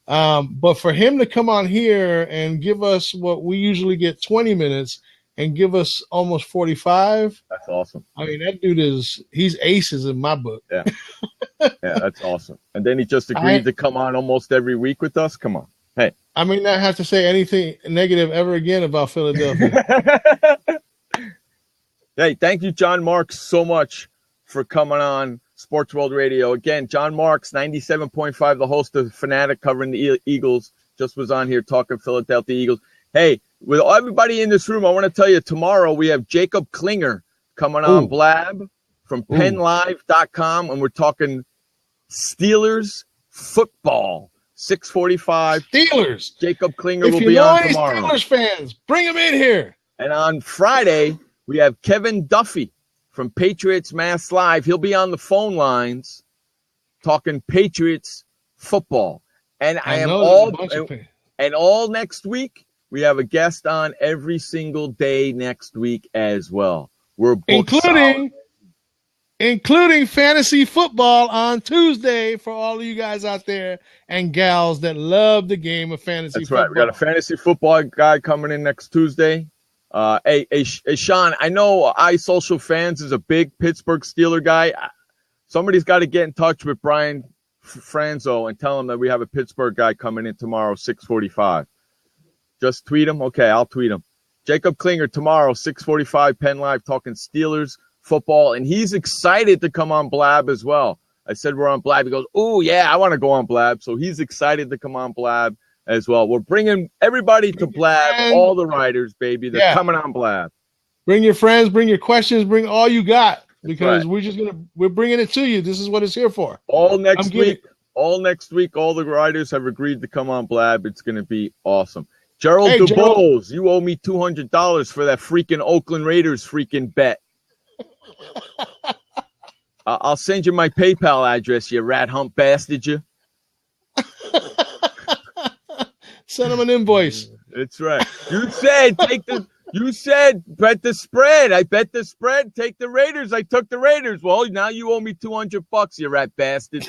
But for him to come on here and give us what we usually get 20 minutes and give us almost 45. That's awesome. I mean, that dude he's aces in my book. Yeah. Yeah, that's awesome. And then he just agreed to come on almost every week with us. Come on. Hey. I may not have to say anything negative ever again about Philadelphia. Hey, thank you, John Marks, so much for coming on Sports World Radio. Again, John Marks, 97.5, the host of Fanatic, covering the Eagles, just was on here talking Philadelphia Eagles. Hey, with everybody in this room, I want to tell you, tomorrow we have Jacob Klinger coming on Blab from PennLive.com, and we're talking Steelers football. 6:45. Steelers. Jacob Klinger will be on tomorrow. Steelers fans, bring them in here. And on Friday, we have Kevin Duffy from Patriots Mass Live. He'll be on the phone lines talking Patriots football. And all next week, we have a guest on every single day next week as well. We're booked including fantasy football on Tuesday for all of you guys out there and gals that love the game of fantasy football. That's right. We got a fantasy football guy coming in next Tuesday. Hey, Sean, I know iSocial Fans is a big Pittsburgh Steeler guy. Somebody's got to get in touch with Brian Franzo and tell him that we have a Pittsburgh guy coming in tomorrow, 6:45. Just tweet him. Okay, I'll tweet him. Jacob Klinger tomorrow, 6:45, Penn Live, talking Steelers football, and he's excited to come on Blab as well. I said we're on Blab. He goes, oh, yeah, I want to go on Blab. So he's excited to come on Blab as well. We're bringing everybody to Blab, all the writers, baby. They're coming on Blab. Bring your friends, bring your questions, bring all you got because we're bringing it to you. This is what it's here for. All next week, all the writers have agreed to come on Blab. It's going to be awesome. Gerald DuBose, you owe me $200 for that freaking Oakland Raiders freaking bet. I'll send you my PayPal address, you rat hump bastard, you. Send him an invoice. That's right. You said bet the spread. I bet the spread. Take the Raiders. I took the Raiders. Well, now you owe me $200, you rat bastard.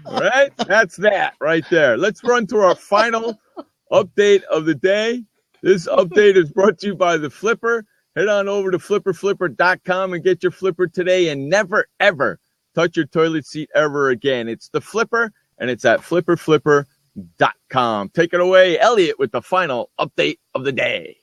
All right, that's that right there. Let's run to our final update of the day. This update is brought to you by the Flipper. Head on over to flipperflipper.com and get your Flipper today and never, ever touch your toilet seat ever again. It's the Flipper, and it's at flipperflipper.com. Take it away, Elliot, with the final update of the day.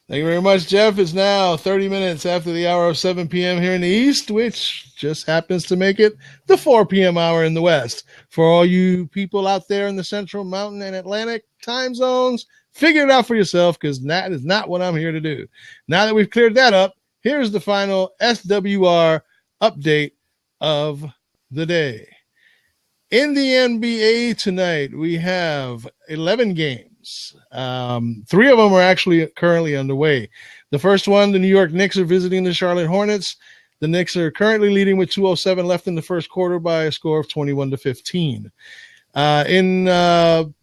Thank you very much, Jeff. It's now 30 minutes after the hour of 7 p.m. here in the East, which just happens to make it the 4 p.m. hour in the West. For all you people out there in the Central, Mountain, and Atlantic time zones, figure it out for yourself, because that is not what I'm here to do. Now that we've cleared that up, here's the final SWR update of the day. In the NBA tonight, we have 11 games. 3 of them are actually currently underway. The first one, the New York Knicks are visiting the Charlotte Hornets. The Knicks are currently leading with 2:07 left in the first quarter by a score of 21-15. In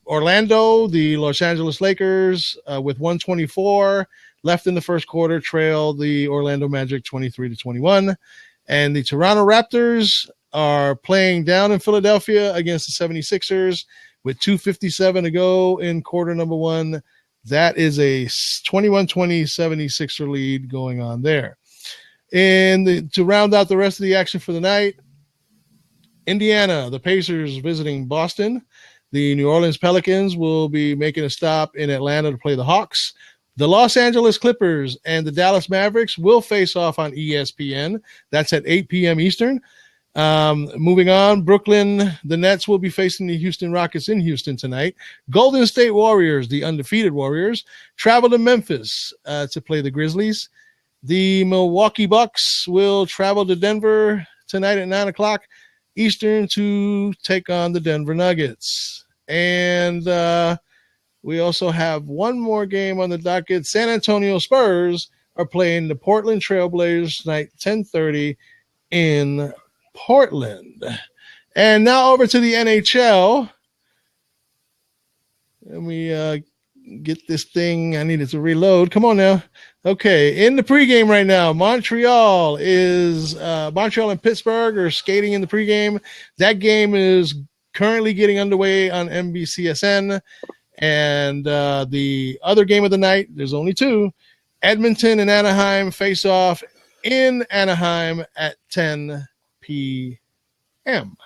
Orlando, the Los Angeles Lakers, with 124 left in the first quarter, trail the Orlando Magic 23-21. And the Toronto Raptors are playing down in Philadelphia against the 76ers with 2:57 to go in quarter number one. That is a 21-20 76er lead going on there. And to round out the rest of the action for the night, Indiana, the Pacers visiting Boston. The New Orleans Pelicans will be making a stop in Atlanta to play the Hawks. The Los Angeles Clippers and the Dallas Mavericks will face off on ESPN. That's at 8 p.m. Eastern. Moving on, Brooklyn, the Nets will be facing the Houston Rockets in Houston tonight. Golden State Warriors, the undefeated Warriors, travel to Memphis to play the Grizzlies. The Milwaukee Bucks will travel to Denver tonight at 9 o'clock Eastern to take on the Denver Nuggets. And we also have one more game on the docket. San Antonio Spurs are playing the Portland Trailblazers tonight, 10:30 in Portland. And now over to the NHL. Let me get this thing. I needed to reload. Come on now. Okay, in the pregame right now, Montreal and Pittsburgh are skating in the pregame. That game is currently getting underway on NBCSN. And the other game of the night, there's only two. Edmonton and Anaheim face off in Anaheim at 10 p.m.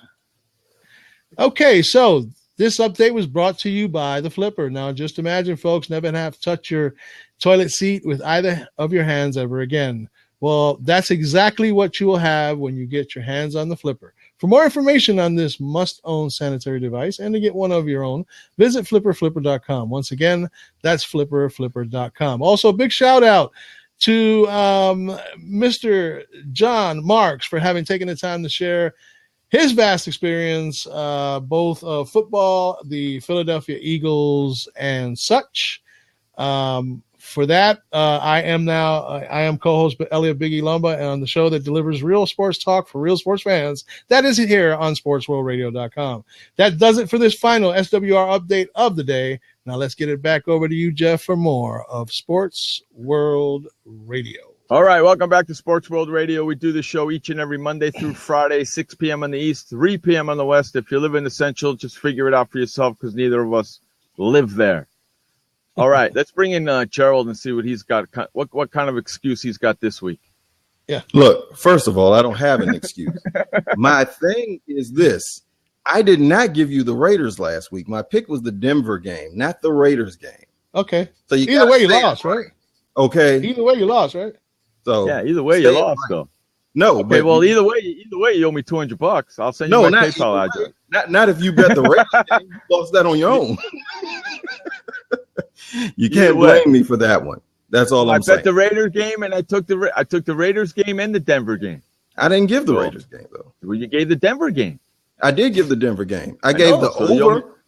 Okay, so this update was brought to you by the Flipper. Now, just imagine, folks, never have to touch your toilet seat with either of your hands ever again. Well, that's exactly what you will have when you get your hands on the Flipper. For more information on this must-own sanitary device and to get one of your own, visit flipperflipper.com. Once again, that's flipperflipper.com. Also, a big shout-out to Mr. John Marks for having taken the time to share his vast experience, both of football, the Philadelphia Eagles, and such. For that, I am co-host Elliot Biggie Lumba, and on the show that delivers real sports talk for real sports fans. That is here on sportsworldradio.com. That does it for this final SWR update of the day. Now let's get it back over to you, Jeff, for more of Sports World Radio. All right, welcome back to Sports World Radio. We do the show each and every Monday through Friday, 6 p.m. on the East, 3 p.m. on the West. If you live in the Central, just figure it out for yourself because neither of us live there. All right, let's bring in Gerald and see what he's got. What kind of excuse he's got this week? Yeah. Look, first of all, I don't have an excuse. My thing is this. I did not give you the Raiders last week. My pick was the Denver game, not the Raiders game. Okay. So either way, you lost, right? Okay. Either way, you lost, right? So yeah, either way, you lost, though. No. Okay, but well, either way, you owe me $200. I'll send you my PayPal address. Not if you bet the Raiders game. You lost that on your own. You can't blame me for that one. That's all I'm saying. I bet the Raiders game, and I took the Raiders game and the Denver game. I didn't give the Raiders game though. Well, you gave the Denver game. I did give the Denver game. I gave the over.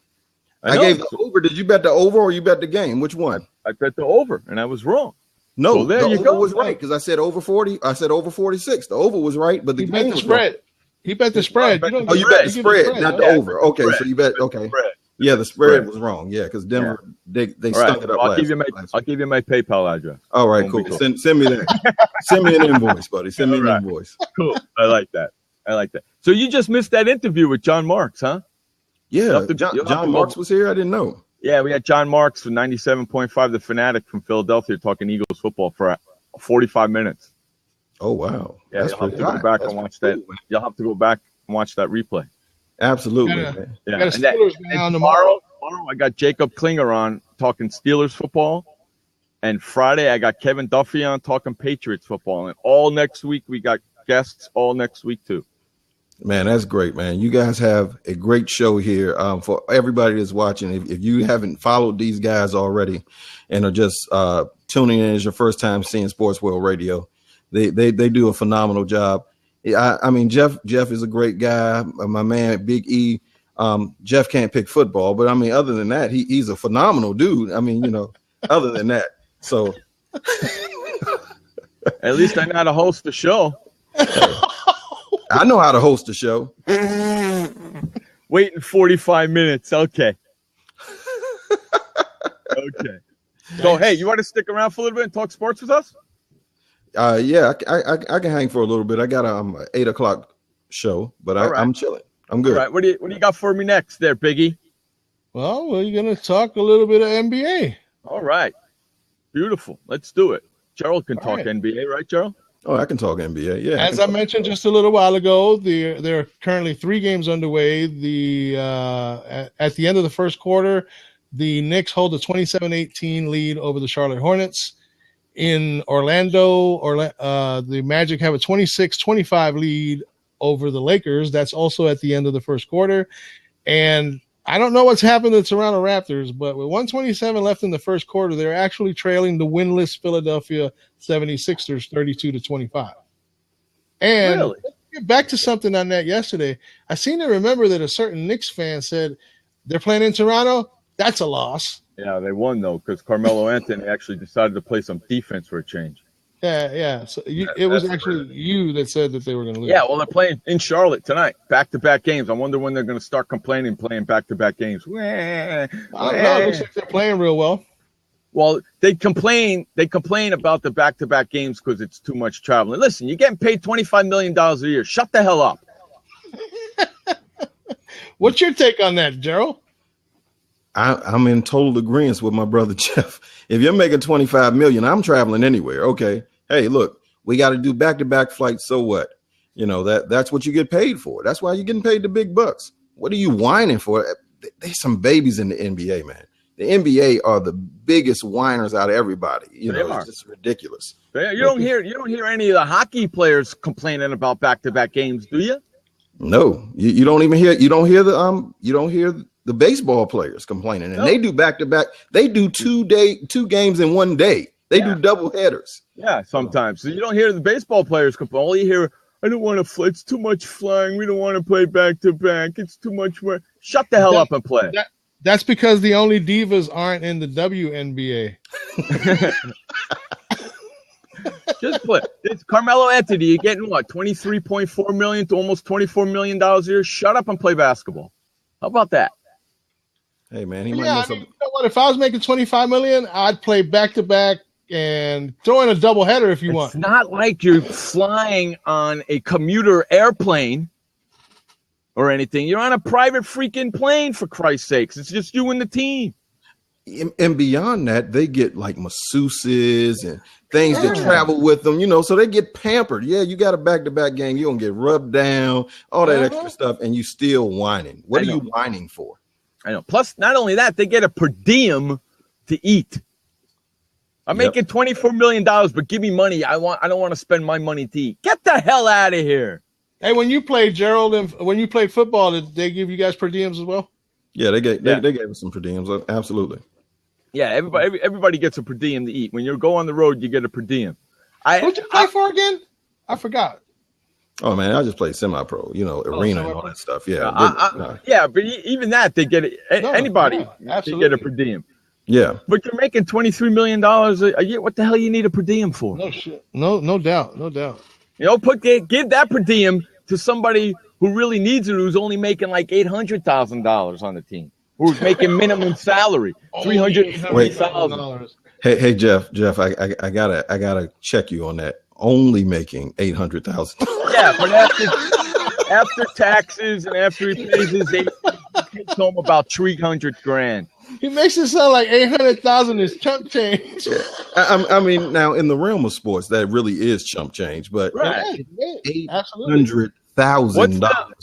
I gave the over. Did you bet the over or you bet the game? Which one? I bet the over, and I was wrong. No, well, there the you over go. was right because I said over 40. I said over 46. The over was right, but the He bet game the was spread. He bet the spread. You don't Oh, you bet the give the spread, not the Yeah, over. Okay, so you bet. Okay, yeah, the spread was wrong. Yeah, because Denver they stunk it up I'll last. give you my PayPal address. All right, cool. Send me that. Send me an invoice, buddy. Send me an invoice. Cool. I like that. So you just missed that interview with John Marks, huh? Yeah, John Marks was here. I didn't know. Yeah, we had John Marks from 97.5, the Fanatic from Philadelphia, talking Eagles football for 45 minutes. Oh, wow. Yeah, you'll have to go back and watch that. You'll have to go back and watch that replay. Absolutely. Yeah. And tomorrow I got Jacob Klinger on talking Steelers football. And Friday I got Kevin Duffy on talking Patriots football. And all next week we got guests all next week too. Man, that's great, man. You guys have a great show here. For everybody that's watching, if you haven't followed these guys already and are just tuning in as your first time seeing Sports World Radio, they do a phenomenal job. I mean, Jeff is a great guy. My man, Big E. Jeff can't pick football, but I mean, other than that, he's a phenomenal dude. I mean, other than that, so at least I know how to host the show. I know how to host a show. Waiting 45 minutes. Okay. Okay. So, hey, you want to stick around for a little bit and talk sports with us? Yeah, I can hang for a little bit. I got a 8 o'clock show, but I'm chilling. I'm good. All right. What do you got for me next there, Biggie? Well, we're going to talk a little bit of NBA. All right. Beautiful. Let's do it. Gerald can talk NBA, right, Gerald? Oh, I can talk NBA. Yeah. As I mentioned just a little while ago, there are currently 3 games underway. At the end of the first quarter, the Knicks hold a 27-18 lead over the Charlotte Hornets. In Orlando, the Magic have a 26-25 lead over the Lakers. That's also at the end of the first quarter. And I don't know what's happened to the Toronto Raptors, but with 127 left in the first quarter, they're actually trailing the winless Philadelphia 76ers 32-25. And really? Get back to something on that yesterday. I seem to remember that a certain Knicks fan said they're playing in Toronto. That's a loss. Yeah, they won, though, because Carmelo Anthony actually decided to play some defense for a change. Yeah. So it was actually you that said that they were going to lose. Yeah, well, they're playing in Charlotte tonight, back-to-back games. I wonder when they're going to start complaining playing back-to-back games. I don't know. It looks like they're playing real well. Well, they complain about the back-to-back games because it's too much traveling. Listen, you're getting paid $25 million a year. Shut the hell up. What's your take on that, Gerald? I'm in total agreement with my brother Jeff. If you're making $25 million, I'm traveling anywhere. Okay. Hey, look, we got to do back-to-back flights. So what? That's what you get paid for. That's why you're getting paid the big bucks. What are you whining for? There's some babies in the NBA, man. The NBA are the biggest whiners out of everybody. It's just ridiculous. You don't hear any of the hockey players complaining about back-to-back games, do you? No, you don't even hear. You don't hear the baseball players complaining, and they do back-to-back. They do 2 games in 1 day. They do double headers. Yeah, sometimes. So you don't hear the baseball players complain. All you hear, I don't want to fly. It's too much flying. We don't want to play back-to-back. It's too much work. Shut the hell up and play. That's because the only divas aren't in the WNBA. Just play. It's Carmelo Anthony. You're getting what, $23.4 million to almost $24 million a year? Shut up and play basketball. How about that? Hey man, you know what? If I was making $25 million, I'd play back-to-back and throw in a doubleheader if you want. It's not like you're flying on a commuter airplane or anything. You're on a private freaking plane, for Christ's sakes. It's just you and the team. And beyond that, they get like masseuses and things that travel with them, so they get pampered. Yeah, you got a back-to-back game. You're going to get rubbed down, all that extra stuff, and you still whining. What are you whining for? I know. Plus, not only that, they get a per diem to eat. I'm making $24 million, but give me money. I don't want to spend my money to eat. Get the hell out of here. Hey, when you played, Gerald, and when you played football, did they give you guys per diems as well? Yeah, they gave us some per diems. Absolutely. Yeah, everybody gets a per diem to eat. When you go on the road, you get a per diem. What'd you play for again? I forgot. Oh man, I just play semi-pro, arena and all that stuff. Yeah, but even that they get it. Anybody they get a per diem. Yeah. But you're making $23 million a year. What the hell you need a per diem for? No shit. No doubt. No doubt. You know, give that per diem to somebody who really needs it, who's only making like $800,000 on the team, who's making minimum salary, $320,000. Hey, Jeff, I gotta check you on that. Only making $800,000. Yeah, but after taxes and after he pays his he takes home about $300,000. He makes it sound like 800,000 is chump change. I mean, now in the realm of sports, that really is chump change. But right. $800,000.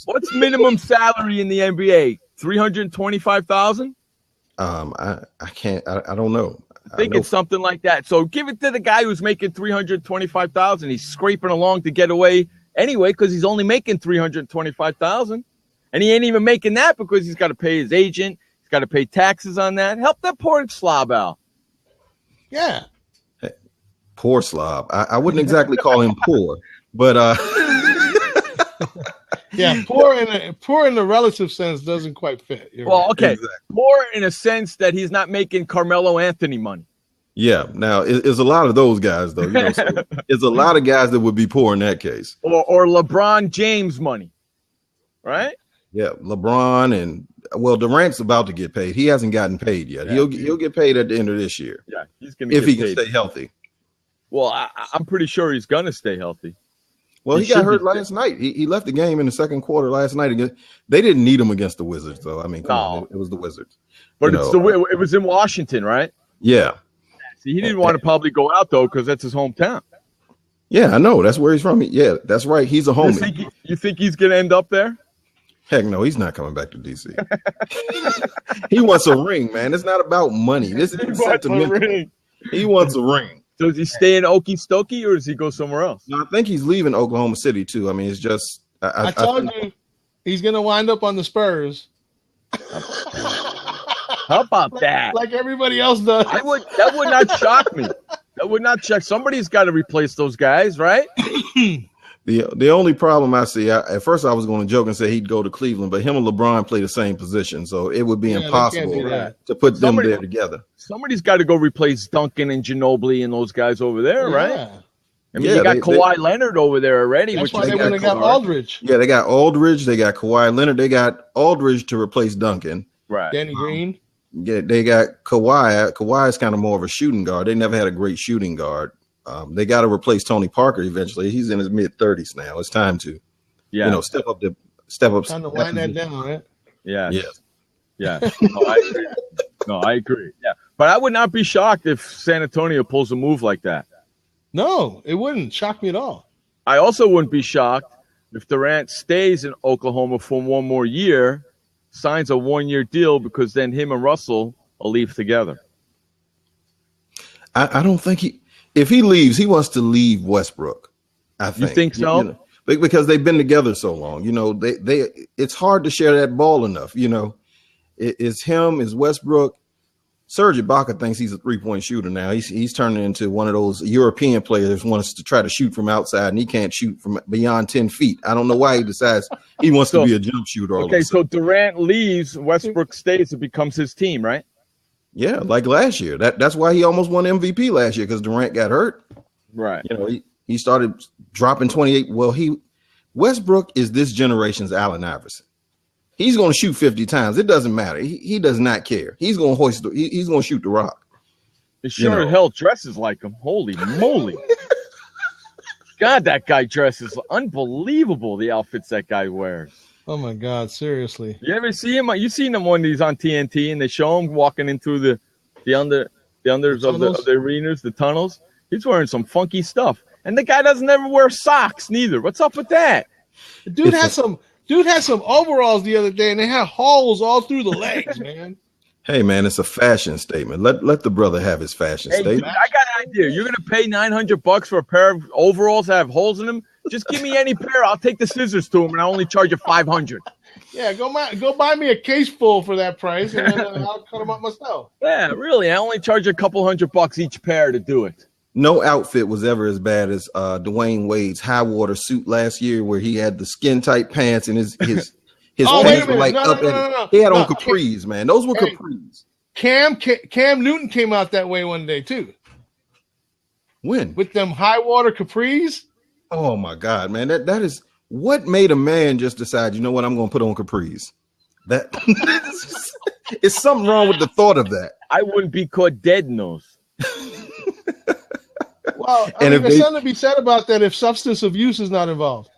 What's minimum salary in the NBA? $325,000. I can't. I don't know. I think it's something like that. So give it to the guy who's making $325,000. He's scraping along to get away anyway because he's only making $325,000, and he ain't even making that because he's got to pay his agent. He's got to pay taxes on that. Help that poor slob out. Yeah. Hey, poor slob. I wouldn't exactly call him poor, but yeah, poor in the relative sense doesn't quite fit. Okay. Exactly. Poor in a sense that he's not making Carmelo Anthony money. Yeah. Now, it's a lot of those guys, though. You know, so it's a lot of guys that would be poor in that case. Or LeBron James money, right? Yeah, LeBron and Durant's about to get paid. He hasn't gotten paid yet. Yeah. He'll get paid at the end of this year. Yeah, he's gonna if he can stay healthy. Well, I'm pretty sure he's gonna stay healthy. Well, he got hurt last night. He left the game in the second quarter last night. They didn't need him against the Wizards, though. I mean, come on, it was the Wizards. But it was in Washington, right? Yeah. See, he didn't want to probably go out, though, because that's his hometown. Yeah, I know. That's where he's from. Yeah, that's right. He's a homie. You think he's going to end up there? Heck no, he's not coming back to D.C. He wants a ring, man. It's not about money. This is sentimental. He wants a ring. So does he stay in Okie-Stokey or does he go somewhere else? No, I think he's leaving Oklahoma City too. I mean, it's just I told you he's gonna wind up on the Spurs. How about that? Like everybody else does. That would not shock me. That would not shock. Somebody's got to replace those guys, right? The only problem I see, at first I was going to joke and say he'd go to Cleveland, but him and LeBron play the same position, so it would be impossible to put them there together. Somebody's got to go replace Duncan and Ginobili and those guys over there, right? I mean, you got Kawhi Leonard over there already. That's why they went and got Aldridge. Yeah, they got Aldridge. They got Kawhi Leonard. They got Aldridge to replace Duncan. Right. Danny Green. Yeah, they got Kawhi. Kawhi is kind of more of a shooting guard. They never had a great shooting guard. They got to replace Tony Parker eventually. He's in his mid-30s now. It's time to, step up. Time to wind that down, right? Yeah. Yeah. I agree. Yeah, but I would not be shocked if San Antonio pulls a move like that. No, it wouldn't shock me at all. I also wouldn't be shocked if Durant stays in Oklahoma for one more year, signs a 1-year deal, because then him and Russell will leave together. I don't think if he leaves, he wants to leave Westbrook. I think. You think so? Because they've been together so long. It's hard to share that ball enough. It's him, is Westbrook. Serge Ibaka thinks he's a 3-point shooter now. He's turning into one of those European players who wants to try to shoot from outside, and he can't shoot from beyond 10 feet. I don't know why he decides he wants to be a jump shooter. Okay, so Durant leaves, Westbrook stays, it becomes his team, right? Yeah, like last year. That's why he almost won MVP last year, because Durant got hurt. Right. He started dropping 28. Well, Westbrook is this generation's Allen Iverson. He's going to shoot 50 times. It doesn't matter. He does not care. He's going to he's going to shoot the rock. It sure hell dresses like him. Holy moly. God, that guy dresses unbelievable, the outfits that guy wears. Oh, my God, seriously. You ever see him? You've seen him when he's on TNT, and they show him walking into the unders of the arenas, the tunnels. He's wearing some funky stuff. And the guy doesn't ever wear socks, neither. What's up with that? The dude had some overalls the other day, and they had holes all through the legs, man. Hey, man, it's a fashion statement. Let the brother have his fashion statement. Dude, I got an idea. You're going to pay $900 for a pair of overalls that have holes in them? Just give me any pair. I'll take the scissors to them, and I only charge you $500. Yeah, go buy me a case full for that price, and then I'll cut them up myself. Yeah, really. I only charge a couple $100 each pair to do it. No outfit was ever as bad as Dwayne Wade's high water suit last year, where he had the skin tight pants and his pants were like up. No. He had on capris, man. Those were capris. Cam Newton came out that way one day too. When? With them high water capris. Oh my God, man! That is what made a man just decide. You know what? I'm going to put on capris. That it's something wrong with the thought of that. I wouldn't be caught dead in those. Well, there's something to be said about that if substance abuse is not involved.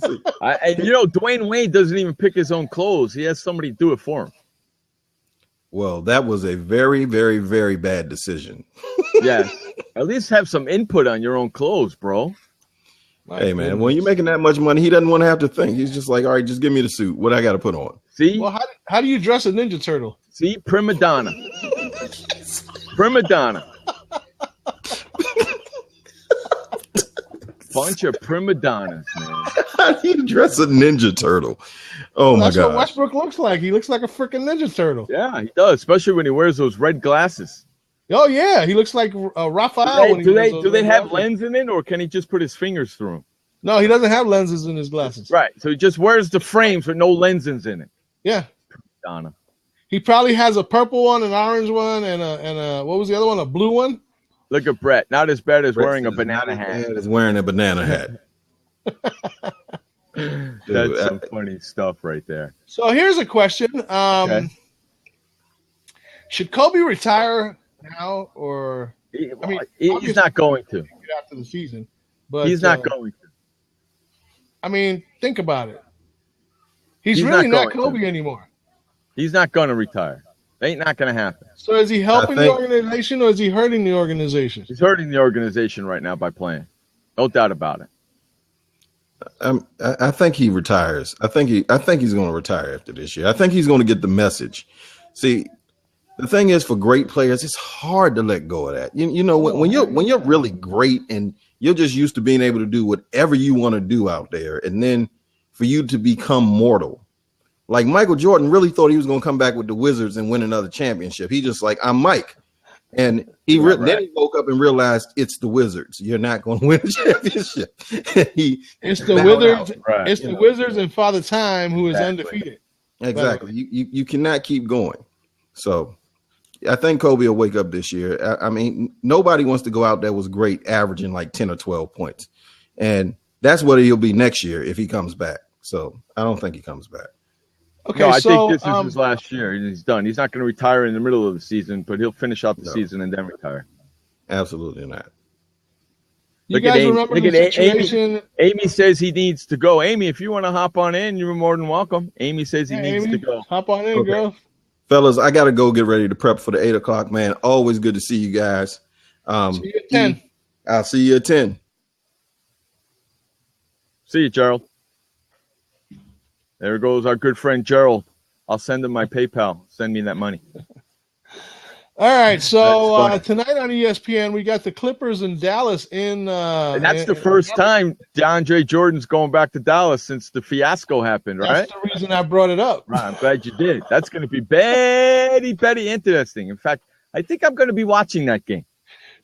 And Dwayne Wade doesn't even pick his own clothes. He has somebody do it for him. Well, that was a very, very, very bad decision. Yeah. At least have some input on your own clothes, bro. Hey, man, when you're making that much money, he doesn't want to have to think. He's just like, all right, just give me the suit. What I got to put on? See? Well, how do you dress a Ninja Turtle? See? Prima donna. Prima donna. Bunch of prima donnas, man. How do you dress a Ninja Turtle? Oh, my God. That's what Westbrook looks like. He looks like a freaking Ninja Turtle. Yeah, he does, especially when he wears those red glasses. Oh, yeah. He looks like Raphael. Do they have lens in it, or can he just put his fingers through them? No, he doesn't have lenses in his glasses. Right. So he just wears the frames with no lenses in it. Yeah. Donna. He probably has a purple one, an orange one, and a what was the other one? A blue one? Look at Brett. Not as bad as wearing a banana hat. Is wearing a banana hat. That's some funny stuff right there. So here's a question. Okay. Should Kobe retire now, or he's not going to after the season? But he's not going to. I mean, think about it. He's really not Kobe anymore. He's not going to retire. Ain't not going to happen. So is he helping the organization, or is he hurting the organization? He's hurting the organization right now by playing. No doubt about it. I think he retires. I think he's going to retire after this year. I think he's going to get the message. See, the thing is, for great players, it's hard to let go of that. You know, when you're really great and you're just used to being able to do whatever you want to do out there, and then for you to become mortal. Like Michael Jordan really thought he was going to come back with the Wizards and win another championship. He just like, I'm Mike. And then he woke up and realized it's the Wizards. You're not going to win a championship. It's the Wizards. Right. It's the Wizards and Father Time who is undefeated. Exactly. You cannot keep going. So I think Kobe will wake up this year. I mean, nobody wants to go out there was great, averaging like 10 or 12 points. And that's what he'll be next year if he comes back. So I don't think he comes back. Okay, no, I think this is his last year. He's done. He's not going to retire in the middle of the season, but he'll finish out the season and then retire. Absolutely not. You guys remember the situation? Amy says he needs to go. Amy, if you want to hop on in, you're more than welcome. Amy says he needs to go. Hop on in, girl. Fellas, I got to go get ready to prep for the 8 o'clock, man. Always good to see you guys. See you at 10. I'll see you at 10. See you, Gerald. There goes our good friend Gerald. I'll send him my PayPal. Send me that money. All right, so tonight on ESPN, we got the Clippers in Dallas and that's the first time DeAndre Jordan's going back to Dallas since the fiasco happened, right? That's the reason I brought it up. Right, I'm glad you did. That's going to be very interesting. In fact, I think I'm going to be watching that game.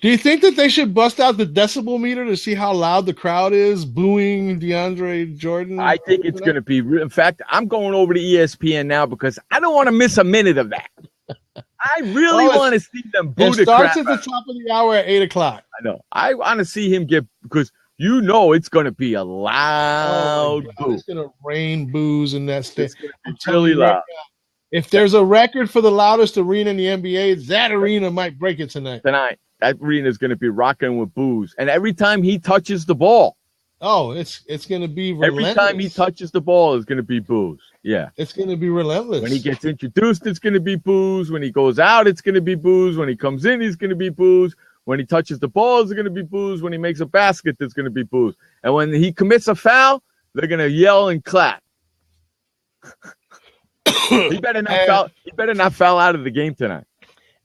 Do you think that they should bust out the decibel meter to see how loud the crowd is booing DeAndre Jordan? I think it's going to be. In fact, I'm going over to ESPN now because I don't want to miss a minute of that. I really want to see them boo the crap. It starts at the top of the hour at 8 o'clock. I know. I want to see him get because it's going to be a loud boo. It's going to rain boos in that state. It's really loud. If there's a record for the loudest arena in the NBA, that arena might break it tonight. That arena is going to be rocking with boos. And every time he touches the ball. Oh, it's going to be relentless. Every time he touches the ball, it's going to be boos. Yeah. It's going to be relentless. When he gets introduced, it's going to be boos. When he goes out, it's going to be boos. When he comes in, he's going to be boos. When he touches the ball, it's going to be boos. When he makes a basket, there's going to be boos. And when he commits a foul, they're going to yell and clap. He better not foul out of the game tonight.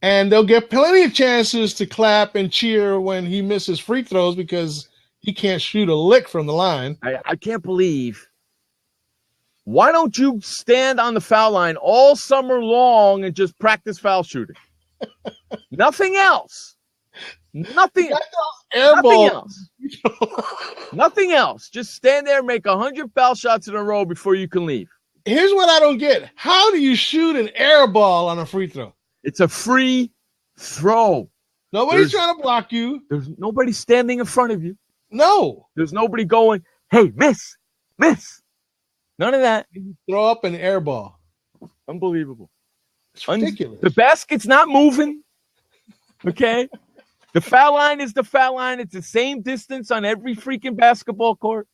And they'll get plenty of chances to clap and cheer when he misses free throws because he can't shoot a lick from the line. I can't believe. Why don't you stand on the foul line all summer long and just practice foul shooting? Nothing else. Nothing else. Nothing else. Just stand there and make 100 foul shots in a row before you can leave. Here's what I don't get. How do you shoot an air ball on a free throw? It's a free throw. Nobody's trying to block you. There's nobody standing in front of you. No. There's nobody going, hey, miss. None of that. You throw up an air ball. Unbelievable. It's ridiculous. The basket's not moving. Okay? The foul line is the foul line. It's the same distance on every freaking basketball court.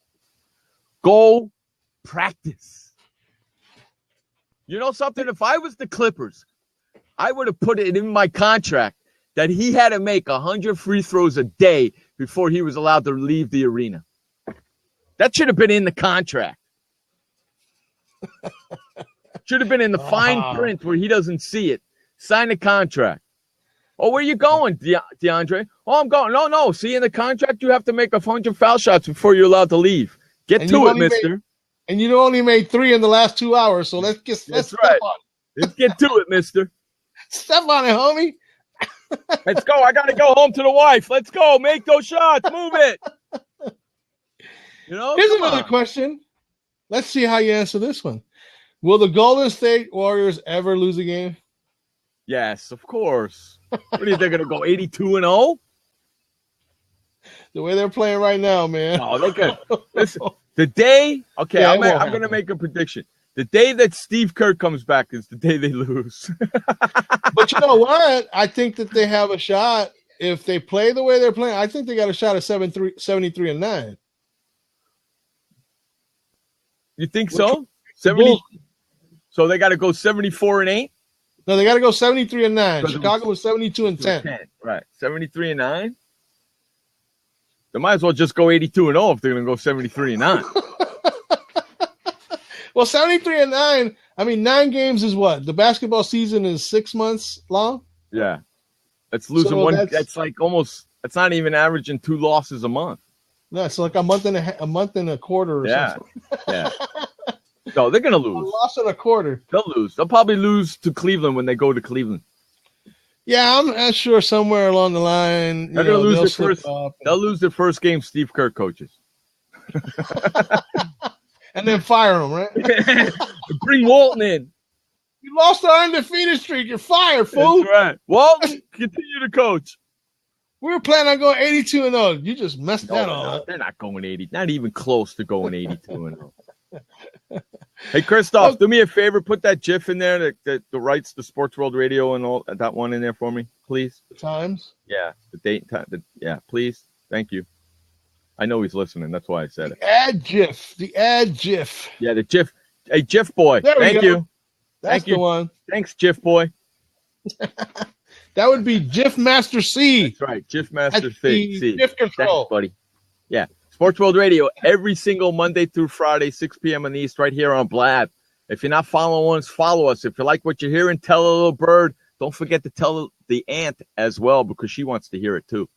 Go practice. You know something? If I was the Clippers, I would have put it in my contract that he had to make 100 free throws a day before he was allowed to leave the arena. That should have been in the contract. Should have been in the fine print where he doesn't see it. Sign the contract. Oh, where you going, DeAndre? Oh, I'm going. No. See, in the contract, you have to make 100 foul shots before you're alled to leave. Get to it, mister. And you only made 3 in the last 2 hours, so let's step on it. Let's get to it, mister. Step on it, homie. Let's go. I got to go home to the wife. Let's go. Make those shots. Move it. Here's another question. Let's see how you answer this one. Will the Golden State Warriors ever lose a game? Yes, of course. What do you think? They're going to go 82-0? The way they're playing right now, man. Oh, they could. Listen, the day, okay, I'm going to make a prediction. The day that Steve Kerr comes back is the day they lose. But you know what? I think that they have a shot. If they play the way they're playing, I think they got a shot at 73-9. You think so? 70. So they got to go 74-8? No, they got to go 73-9. Chicago was 72-10. Right. 73-9? They might as well just go 82-0 if they're going to go 73-9. Well, 73-9, I mean, 9 games is what? The basketball season is 6 months long? Yeah. That's losing one. That's like almost, that's not even averaging 2 losses a month. No, it's like a month and a quarter or something. Yeah. No, they're going to lose. A loss and a quarter. They'll lose. They'll probably lose to Cleveland when they go to Cleveland. Yeah, I'm not sure somewhere along the line. They're going to lose their first. They'll lose their first game Steve Kerr coaches. And then fire them, right? Bring Walton in. You lost our undefeated streak. You're fired, fool. That's right. Walton, continue to coach. We were planning on going 82-0. You just messed that all up. They're not going 80. Not even close to going 82-0. Hey, Christoph, do me a favor. Put that GIF in there that writes the Sports World Radio and all that one in there for me, please. The times? Yeah, the date and time. Yeah, please. Thank you. I know he's listening. That's why I said it. The ad GIF. Yeah, the GIF. Hey, GIF boy. Thank you. That's the one. Thanks, GIF boy. That would be GIF Master C. That's right. GIF Master C. GIF control. Thanks, buddy. Yeah. Sports World Radio every single Monday through Friday, 6 p.m. in the East, right here on Blab. If you're not following us, follow us. If you like what you're hearing, tell a little bird. Don't forget to tell the ant as well because she wants to hear it too.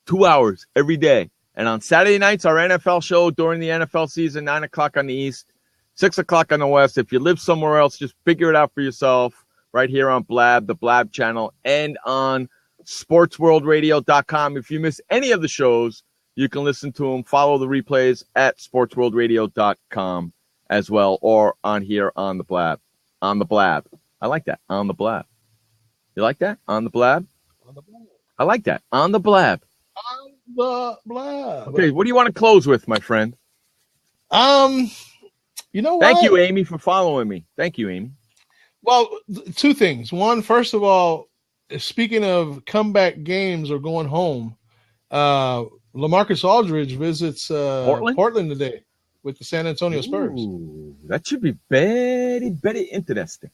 2 hours every day. And on Saturday nights, our NFL show during the NFL season, 9 o'clock on the East, 6 o'clock on the West. If you live somewhere else, just figure it out for yourself right here on Blab, the Blab channel, and on sportsworldradio.com. If you miss any of the shows, you can listen to them. Follow the replays at sportsworldradio.com as well, or on here on the Blab. On the Blab. I like that. On the Blab. You like that? On the Blab? On the Blab. I like that. On the Blab. On the Blab. Okay, what do you want to close with, my friend? You know what? Thank you, Amy, for following me. Thank you, Amy. Well, 2 things. One, first of all, speaking of comeback games or going home, LaMarcus Aldridge visits Portland today with the San Antonio Spurs. Ooh, that should be very, very interesting.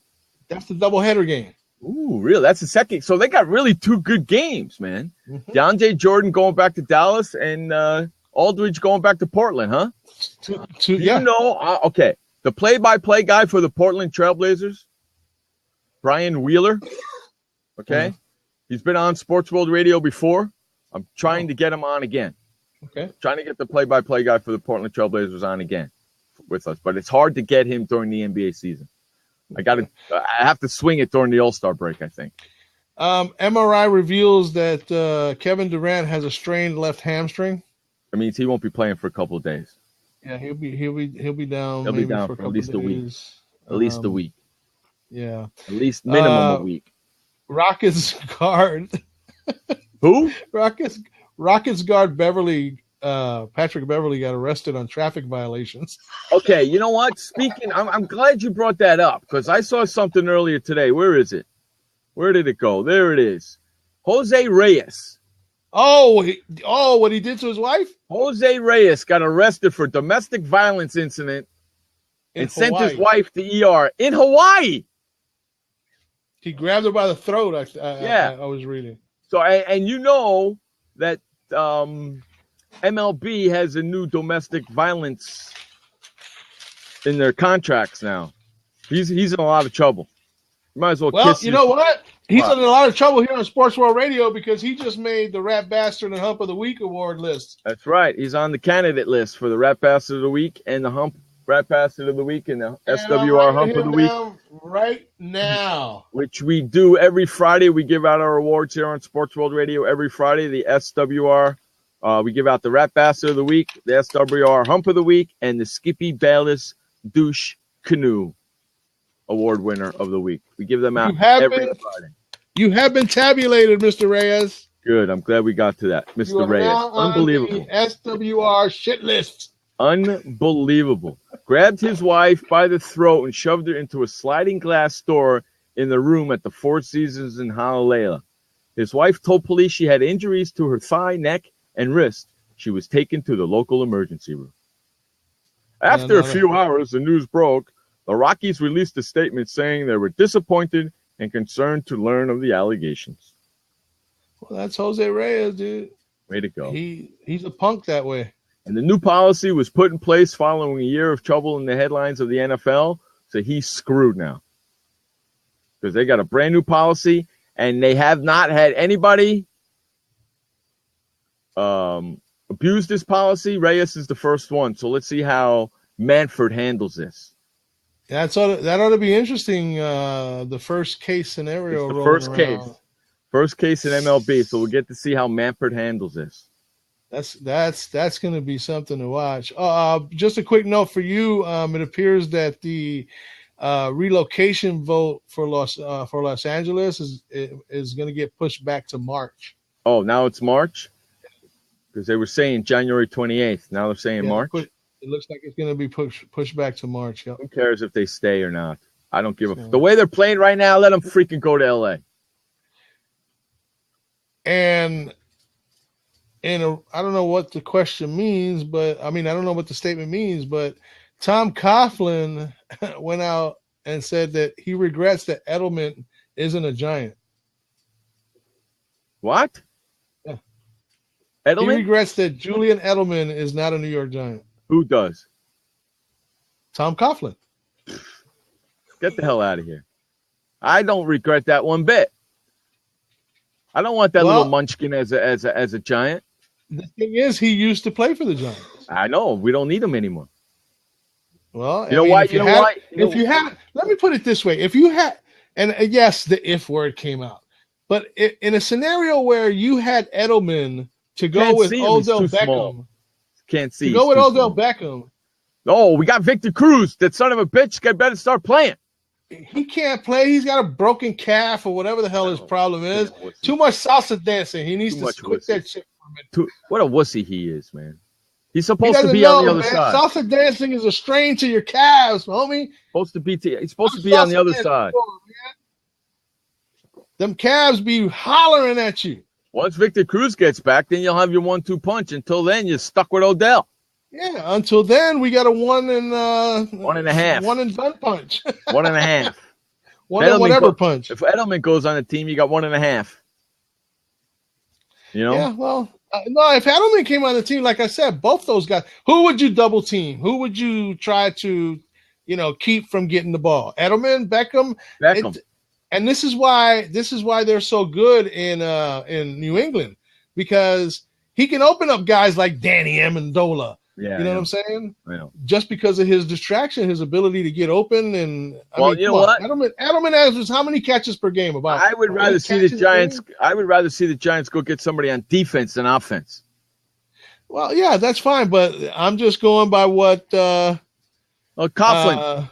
That's the doubleheader game. Ooh, really? That's the second. So they got really 2 good games, man. Mm-hmm. DeAndre Jordan going back to Dallas and Aldridge going back to Portland, huh? You know, okay, the play-by-play guy for the Portland Trailblazers, Brian Wheeler, okay? He's been on Sports World Radio before. I'm trying to get him on again. Okay. Trying to get the play-by-play guy for the Portland Trailblazers on again with us, but it's hard to get him during the NBA season. I have to swing it during the All-Star break, I think. MRI reveals that Kevin Durant has a strained left hamstring. That means he won't be playing for a couple of days. Yeah, he'll be down. He'll be down for at least a week. At least a week. Yeah. At least minimum a week. Rockets guard. Who? Rockets guard Patrick Beverly got arrested on traffic violations. Okay, you know what? I'm glad you brought that up because I saw something earlier today. Where is it? Where did it go? There it is. Jose Reyes. Oh, what he did to his wife? Jose Reyes got arrested for domestic violence incident and sent his wife to ER in Hawaii. He grabbed her by the throat. I was reading. So, and you know that MLB has a new domestic violence in their contracts now. He's in a lot of trouble. You might as well kiss Well, you know what? He's in a lot of trouble here on Sports World Radio because he just made the Rat Bastard and Hump of the Week award list. That's right. He's on the candidate list for the Rat Bastard of the Week and the Rat Bastard of the Week and the SWR Hump of the Week. Right now. Which we do every Friday. We give out our awards here on Sports World Radio every Friday. The SWR, we give out the Rat Bastard of the Week, the SWR Hump of the Week, and the Skippy Bayless Douche Canoe Award winner of the week. We give them out every Friday. You have been tabulated, Mr. Reyes. Good. I'm glad we got to that, Mr. Reyes. Unbelievable. SWR shit list. Unbelievable. Grabbed his wife by the throat and shoved her into a sliding glass door in the room at the Four Seasons in Honolulu. His wife told police she had injuries to her thigh, neck, and wrist. She was taken to the local emergency room. After a few hours, the news broke. The Rockies released a statement saying they were disappointed and concerned to learn of the allegations. Well, that's Jose Reyes, dude. Way to go. He's a punk that way. And the new policy was put in place following a year of trouble in the headlines of the NFL. So he's screwed now. Because they got a brand new policy, and they have not had anybody abuse this policy. Reyes is the first one. So let's see how Manfred handles this. That ought to be interesting. The first case scenario. It's the first case in MLB. So we'll get to see how Manfred handles this. That's going to be something to watch. Just a quick note for you. It appears that the relocation vote for Los Angeles is going to get pushed back to March. Oh, now it's March? Because they were saying January 28th. Now they're saying March? It looks like it's going to be pushed back to March. Yep. Who cares if they stay or not? I don't give a f. The way they're playing right now, let them freaking go to L.A. And I don't know what the question means, but I don't know what the statement means, but Tom Coughlin went out and said that he regrets that Edelman isn't a Giant. What? Yeah. Edelman? He regrets that Julian Edelman is not a New York Giant. Who does? Tom Coughlin. Get the hell out of here. I don't regret that one bit. I don't want that little munchkin as a Giant. The thing is, he used to play for the Giants. I know. We don't need him anymore. Well, you know why? Let me put it this way. If you had, and yes, the if word came out, but in a scenario where you had Edelman to go with Odell Beckham, small. Can't see. To go with Odell Beckham. Oh, we got Victor Cruz. That son of a bitch better start playing. He can't play. He's got a broken calf or whatever the hell his problem is. Too much salsa dancing. He needs to quit that shit for a minute. What a wussy he is, man. He's supposed to be on the other side. Salsa dancing is a strain to your calves, homie. He's supposed to be on the other side. Them calves be hollering at you. Once Victor Cruz gets back, then you'll have your 1-2 punch. Until then, you're stuck with Odell. Yeah, until then, we got a 1 and 1.5. 1 and done punch. 1.5. One and whatever punch. If Edelman goes on the team, you got 1.5. You know? Yeah, well, no, if Edelman came on the team, like I said, both those guys, who would you double team? Who would you try to, keep from getting the ball? Edelman, Beckham. And this is why they're so good in New England, because he can open up guys like Danny Amendola. Yeah, you know what I'm saying? I know. Just because of his distraction, his ability to get open, and you know what? Edelman averages how many catches per game? I would rather see the Giants. I would rather see the Giants go get somebody on defense than offense. Well, yeah, that's fine, but I'm just going by what. Coughlin.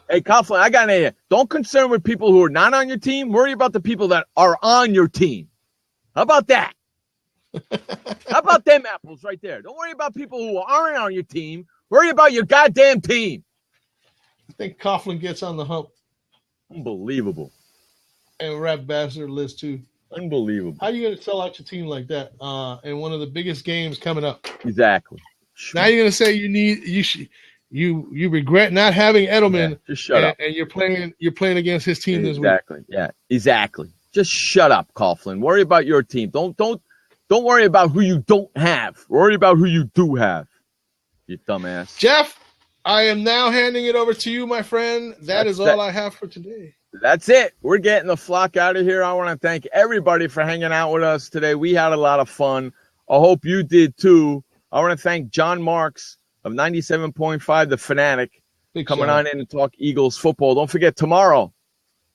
Hey, Coughlin, I got an idea. Don't concern with people who are not on your team. Worry about the people that are on your team. How about that? How about them apples right there? Don't worry about people who aren't on your team. Worry about your goddamn team. I think Coughlin gets on the hump. Unbelievable. And Rap Bastard list too. Unbelievable. How are you going to sell out your team like that in one of the biggest games coming up? Exactly. Now you're going to say you regret not having Edelman. Yeah, just shut up. And you're playing against his team this week. Exactly. Yeah. Exactly. Just shut up, Coughlin. Worry about your team. Don't worry about who you don't have. Worry about who you do have. You dumbass. Jeff, I am now handing it over to you, my friend. That's all I have for today. That's it. We're getting the flock out of here. I want to thank everybody for hanging out with us today. We had a lot of fun. I hope you did too. I want to thank John Marks of 97.5, the Fanatic, coming on in to talk Eagles football. Don't forget tomorrow,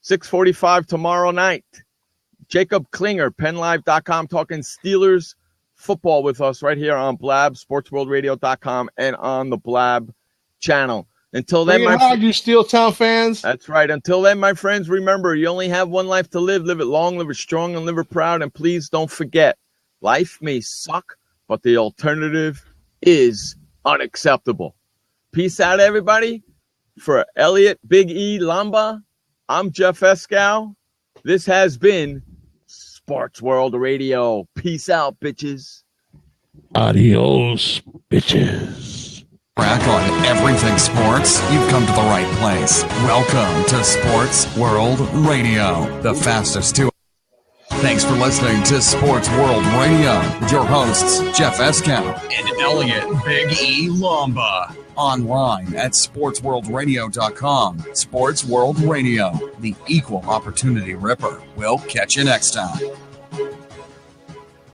6:45 tomorrow night. Jacob Klinger, PennLive.com, talking Steelers football with us right here on Blab, SportsWorldRadio.com, and on the Blab channel. Until then, you Steel Town fans. That's right. Until then, my friends, remember, you only have one life to live. Live it long, live it strong, and live it proud. And please don't forget, life may suck, but the alternative is unacceptable. Peace out, everybody. For Elliot Big E Lamba, I'm Jeff Escow. This has been Sports World Radio. Peace out, bitches. Adios, bitches. Crack on everything sports, you've come to the right place. Welcome to Sports World Radio, the fastest two. Thanks for listening to Sports World Radio with your hosts, Jeff Escow and Elliot Big E Lamba. Online at sportsworldradio.com. Sports World Radio, the equal opportunity ripper. We'll catch you next time.